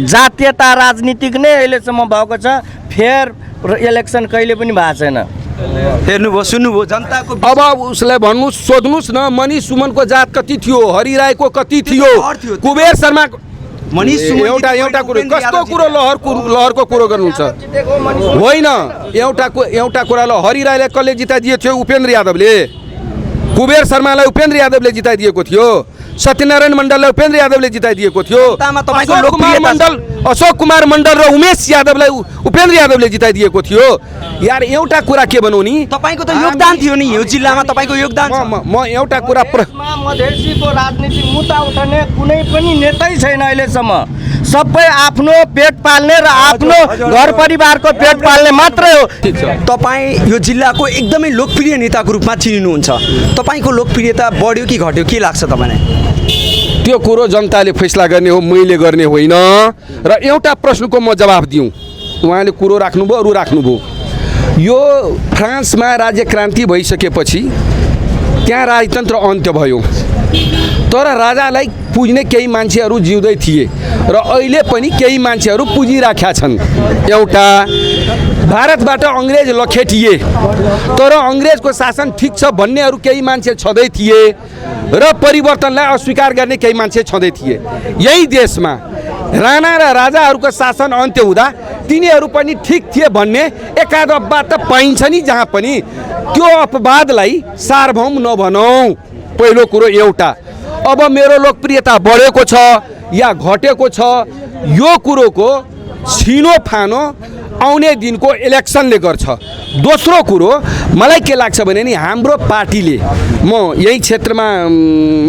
जातीयता राजनीतिक नै अहिलेसम्म भएको छ। फेर इलेक्सन कहिले पनि भएको छैन। हेर्नुभयो, सुन्नुभयो जनताको। अब उसलाई भन्नु, सोध्नुहोस् न, मनिष सुमनको जात कति थियो? हरि राईको कति थियो? कुबेर शर्मा, मनिष सुमन एउटा कुरो, कस्तो कुरो लहरको कुरो गर्नुहुन्छ? होइन, एउटा कुरा ल, हरि राईलाई कसले जिताइदिएको थियो? उपेन्द्र यादवले। कुबेर शर्मालाई उपेन्द्र यादवले जिताइदिएको थियो। सत्यनारायण मण्डललाई उपेन्द्र यादवले जिताइदिएको थियो। अशोक कुमार मण्डल र उमेश यादवलाई उपेन्द्र यादवले जिताइदिएको थियो। यार एउटा कुरा के भनौँ नि, तपाईँको त योगदान थियो नि यो जिल्लामा, तपाईँको योगदान। म एउटा कुरा, मधेसीको राजनीतिक मुद्दा उठाउने कुनै पनि नेतै छैन अहिलेसम्म। सबै आफ्नो पेट पाल्ने र आफ्नो घर परिवारको पेट पाल्ने मात्रै हो। तपाईँ यो जिल्लाको एकदमै लोकप्रिय नेताको रूपमा चिनिनुहुन्छ। तपाईँको लोकप्रियता बढ्यो कि घट्यो, के लाग्छ तपाईँलाई? त्यो कुरो जनताले फैसला गर्ने हो, मैले गर्ने होइन। र एउटा प्रश्नको म जवाब दिउँ। उहाँले कुरो राख्नुभयो, अरू राख्नुभयो। यो फ्रान्समा राज्य क्रान्ति भइसकेपछि त्यहाँ राजतन्त्र अन्त्य भयो, तर राजालाई पुज्ने केही मान्छेहरू जिउँदै थिए र अहिले पनि केही मान्छेहरू पुजिराखेका छन्। एउटा, भारतबाट अङ्ग्रेज लखेटिए तर अङ्ग्रेजको शासन ठिक छ भन्नेहरू केही मान्छे छँदै थिए र परिवर्तनलाई अस्वीकार गर्ने केही मान्छे छँदै थिए। यही देशमा राणा र राजाहरूको शासन अन्त्य हुँदा तिनीहरू पनि ठिक थिए भन्ने एकाध अपवाद त पाइन्छ नि जहाँ पनि। त्यो अपवादलाई सार्वभौम नभनौँ, पहिलो कुरो एउटा। अब मेरो लोकप्रियता बढेको छ या घटेको छ, यो कुरोको छिनोफानो आउने दिनको इलेक्सनले गर्छ। दोस्रो कुरो, मलाई के लाग्छ भने नि, हाम्रो पार्टीले, म यही क्षेत्रमा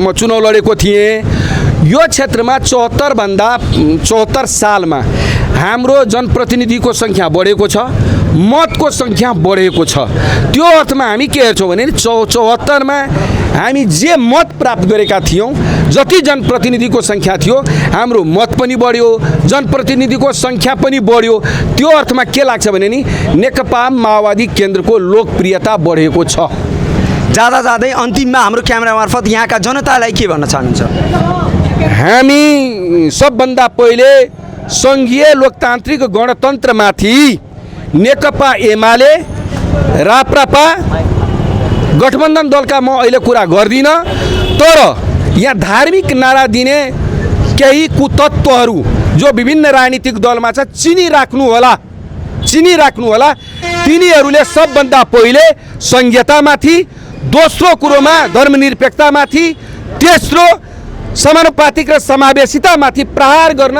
म चुनाव लडेको थिएँ। यो क्षेत्रमा 74 सालमा हाम्रो जनप्रतिनिधिको सङ्ख्या बढेको छ, मतको सङ्ख्या बढेको छ। त्यो अर्थमा हामी के हेर्छौँ भने 74मा हामी जे मत प्राप्त गरेका थियौँ, जति जनप्रतिनिधिको सङ्ख्या थियो, हाम्रो मत पनि बढ्यो, जनप्रतिनिधिको सङ्ख्या पनि बढ्यो। त्यो अर्थमा के लाग्छ भने नि, नेकपा माओवादी केन्द्रको लोकप्रियता बढेको छ। जाँदा जाँदै अन्तिममा हाम्रो क्यामेरा मार्फत यहाँका जनतालाई के भन्न चाहनुहुन्छ? हामी सबभन्दा पहिले सङ्घीय लोकतान्त्रिक गणतन्त्रमाथि नेकपा एमाले राप्रपा गठबन्धन दलका म अहिले कुरा गर्दिनँ, तर यहाँ धार्मिक नारा दिने केही कुतत्त्वहरू जो विभिन्न राजनीतिक दलमा छ चिनिराख्नु होला। तिनीहरूले सबभन्दा पहिले संहितामाथि, दोस्रो कुरोमा धर्मनिरपेक्षतामाथि, तेस्रो समानुपातिक र समावेशितामाथि प्रहार गर्न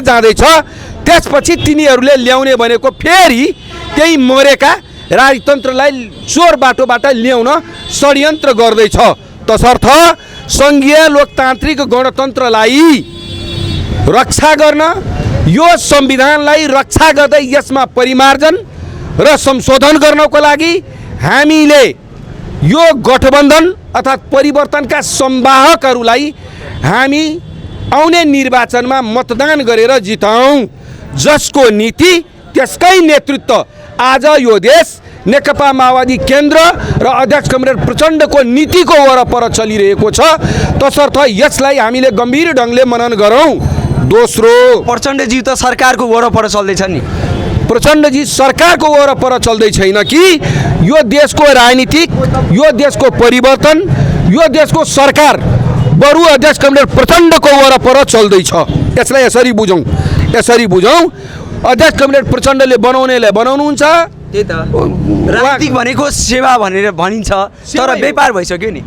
जाँदैछ। त्यसपछि तिनीहरूले ल्याउने भनेको फेरि त्यही मरेका राजतन्त्रलाई चोर बाटोबाट ल्याउन षड्यन्त्र गर्दैछ। तसर्थ सङ्घीय लोकतान्त्रिक गणतन्त्रलाई रक्षा गर्न, यो संविधानलाई रक्षा गर्दै यसमा परिमार्जन र संशोधन गर्नको लागि हामीले यो गठबन्धन अर्थात् परिवर्तनका संवाहकहरूलाई हामी आउने निर्वाचनमा मतदान गरेर जिताउँ, जसको नीति त्यसकै नेतृत्व आज यो देश नेकपा माओवादी केन्द्र र अध्यक्ष कमरेड प्रचण्डको नीतिको वरपर चलिरहेको छ। तसर्थ यसलाई हामीले गम्भीर ढङ्गले मनन गरौँ। दोस्रो, प्रचण्डजी त सरकारको वरपर चल्दैछ नि। प्रचण्डजी सरकारको वरपर चल्दै छैन कि यो देशको राजनीतिक, यो देशको परिवर्तन, यो देशको सरकार बरु अध्यक्ष कमरेड प्रचण्डको वरपर चल्दैछ। यसलाई यसरी बुझौँ। अध्यक्ष कमरेड प्रचण्डले बनाउनेलाई बनाउनुहुन्छ। त्यही त राजनीतिक भनेको सेवा भनेर भनिन्छ, तर व्यापार भइसक्यो नि।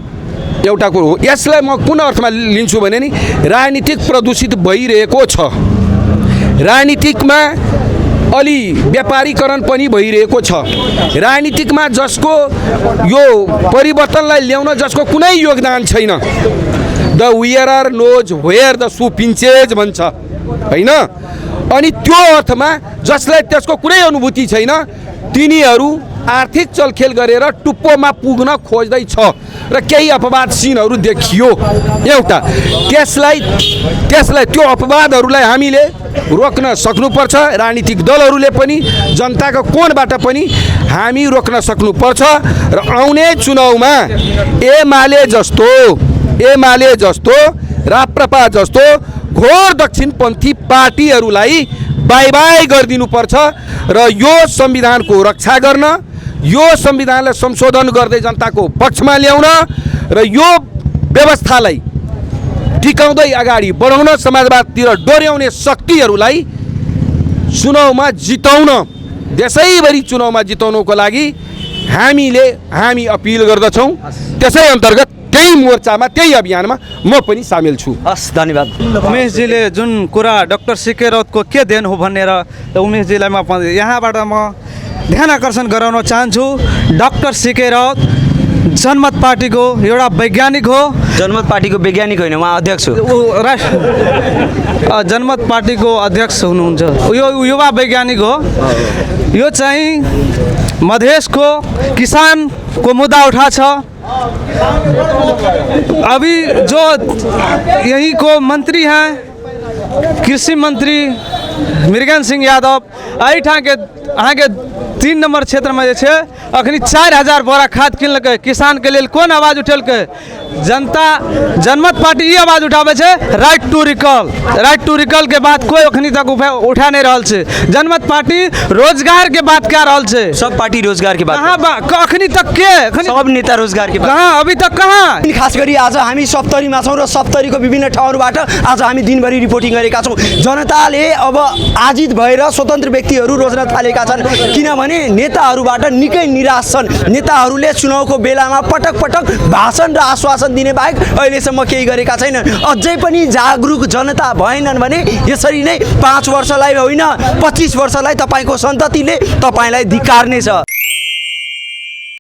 एउटा कुरो हो, यसलाई म कुन अर्थमा लिन्छु भने नि राजनीतिक प्रदूषित भइरहेको छ। राजनीतिकमा अलि व्यापारीकरण पनि भइरहेको छ। राजनीतिकमा जसको यो परिवर्तनलाई ल्याउन जसको कुनै योगदान छैन, the wearer knows where the shoe pinches भन्छ होइन। अनि त्यो अर्थमा जसलाई त्यसको कुनै अनुभूति छैन, तिनीहरू आर्थिक चलखेल गरेर टुप्पोमा पुग्न खोज्दैछ र केही अपवाद सिनहरू देखियो। एउटा त्यसलाई त्यो अपवादहरूलाई हामीले रोक्न सक्नुपर्छ। राजनीतिक दलहरूले पनि जनताको कोणबाट पनि हामी रोक्न सक्नुपर्छ र आउने चुनावमा एमाले जस्तो राप्रपा जस्तो घोर दक्षिणपन्थी पार्टीहरूलाई बाई बाई गरिदिनुपर्छ र यो संविधानको रक्षा गर्न, यो संविधानलाई संशोधन गर्दै जनताको पक्षमा ल्याउन र यो व्यवस्थालाई टिकाउँदै अगाडि बढाउन, समाजवादतिर डोर्याउने शक्तिहरूलाई चुनावमा जिताउन, देशैभरि चुनावमा जिताउनको लागि हामी अपिल गर्दछौँ। त्यसै अन्तर्गत त्यही मोर्चामा, त्यही अभियानमा म पनि सामेल छु। हस्, धन्यवाद। उमेशजीले जुन कुरा डाक्टर सिके राउतको के देन हो भनेर उमेशजीलाई म यहाँबाट म ध्यान आकर्षण गराउन चाहन्छु। डाक्टर सिके राउत जनमत पार्टीको एउटा वैज्ञानिक हो। जनमत पार्टीको वैज्ञानिक होइन, उहाँ अध्यक्ष हो। जनमत पार्टीको अध्यक्ष हुनुहुन्छ। यो युवा वैज्ञानिक हो। यो चाहिँ मधेसको किसानको मुद्दा उठा छ। अभी जो यहीं को मंत्री हैं, कृषि मंत्री मृगन सिंह यादव, एहिठाम के अहाँ के 3 नंबर क्षेत्र में अखनी 4000 बोरा खाद किनलकै। किसान के लिए कौन आवाज उठेलकै? जनता। जनमत पार्टी ये आवाज उठावे छे, राइट टू रिकॉल के बात कोई अखनी तक उठा नहीं रहल छे। जनमत पार्टी रोजगार के बात क्या रहल छे? सब पार्टी रोजगार के बात अखनी तक के सब नेता रोजगार के बात कहाँ? अभी तक कहाँ? खास गरी आज हामी सप्तरीमा छौँ र सप्तरीको विभिन्न ठाउँहरूबाट आज हामी दिनभरि रिपोर्टिङ गरेका छौँ। जनताले अब आजित भएर स्वतन्त्र व्यक्तिहरू रोज्न थालेका छन्, किनभने नेताहरूबाट निकै निराश छन्। नेताहरूले चुनावको बेलामा पटक पटक भाषण र आश्वासन दिने बाहेक अहिलेसम्म केही गरेका छैनन्। अझै पनि जागरुक जनता भएनन् भने यसरी नै 5 वर्षलाई होइन 25 वर्षलाई तपाईँको सन्ततिले तपाईँलाई धिक्कार्नेछ।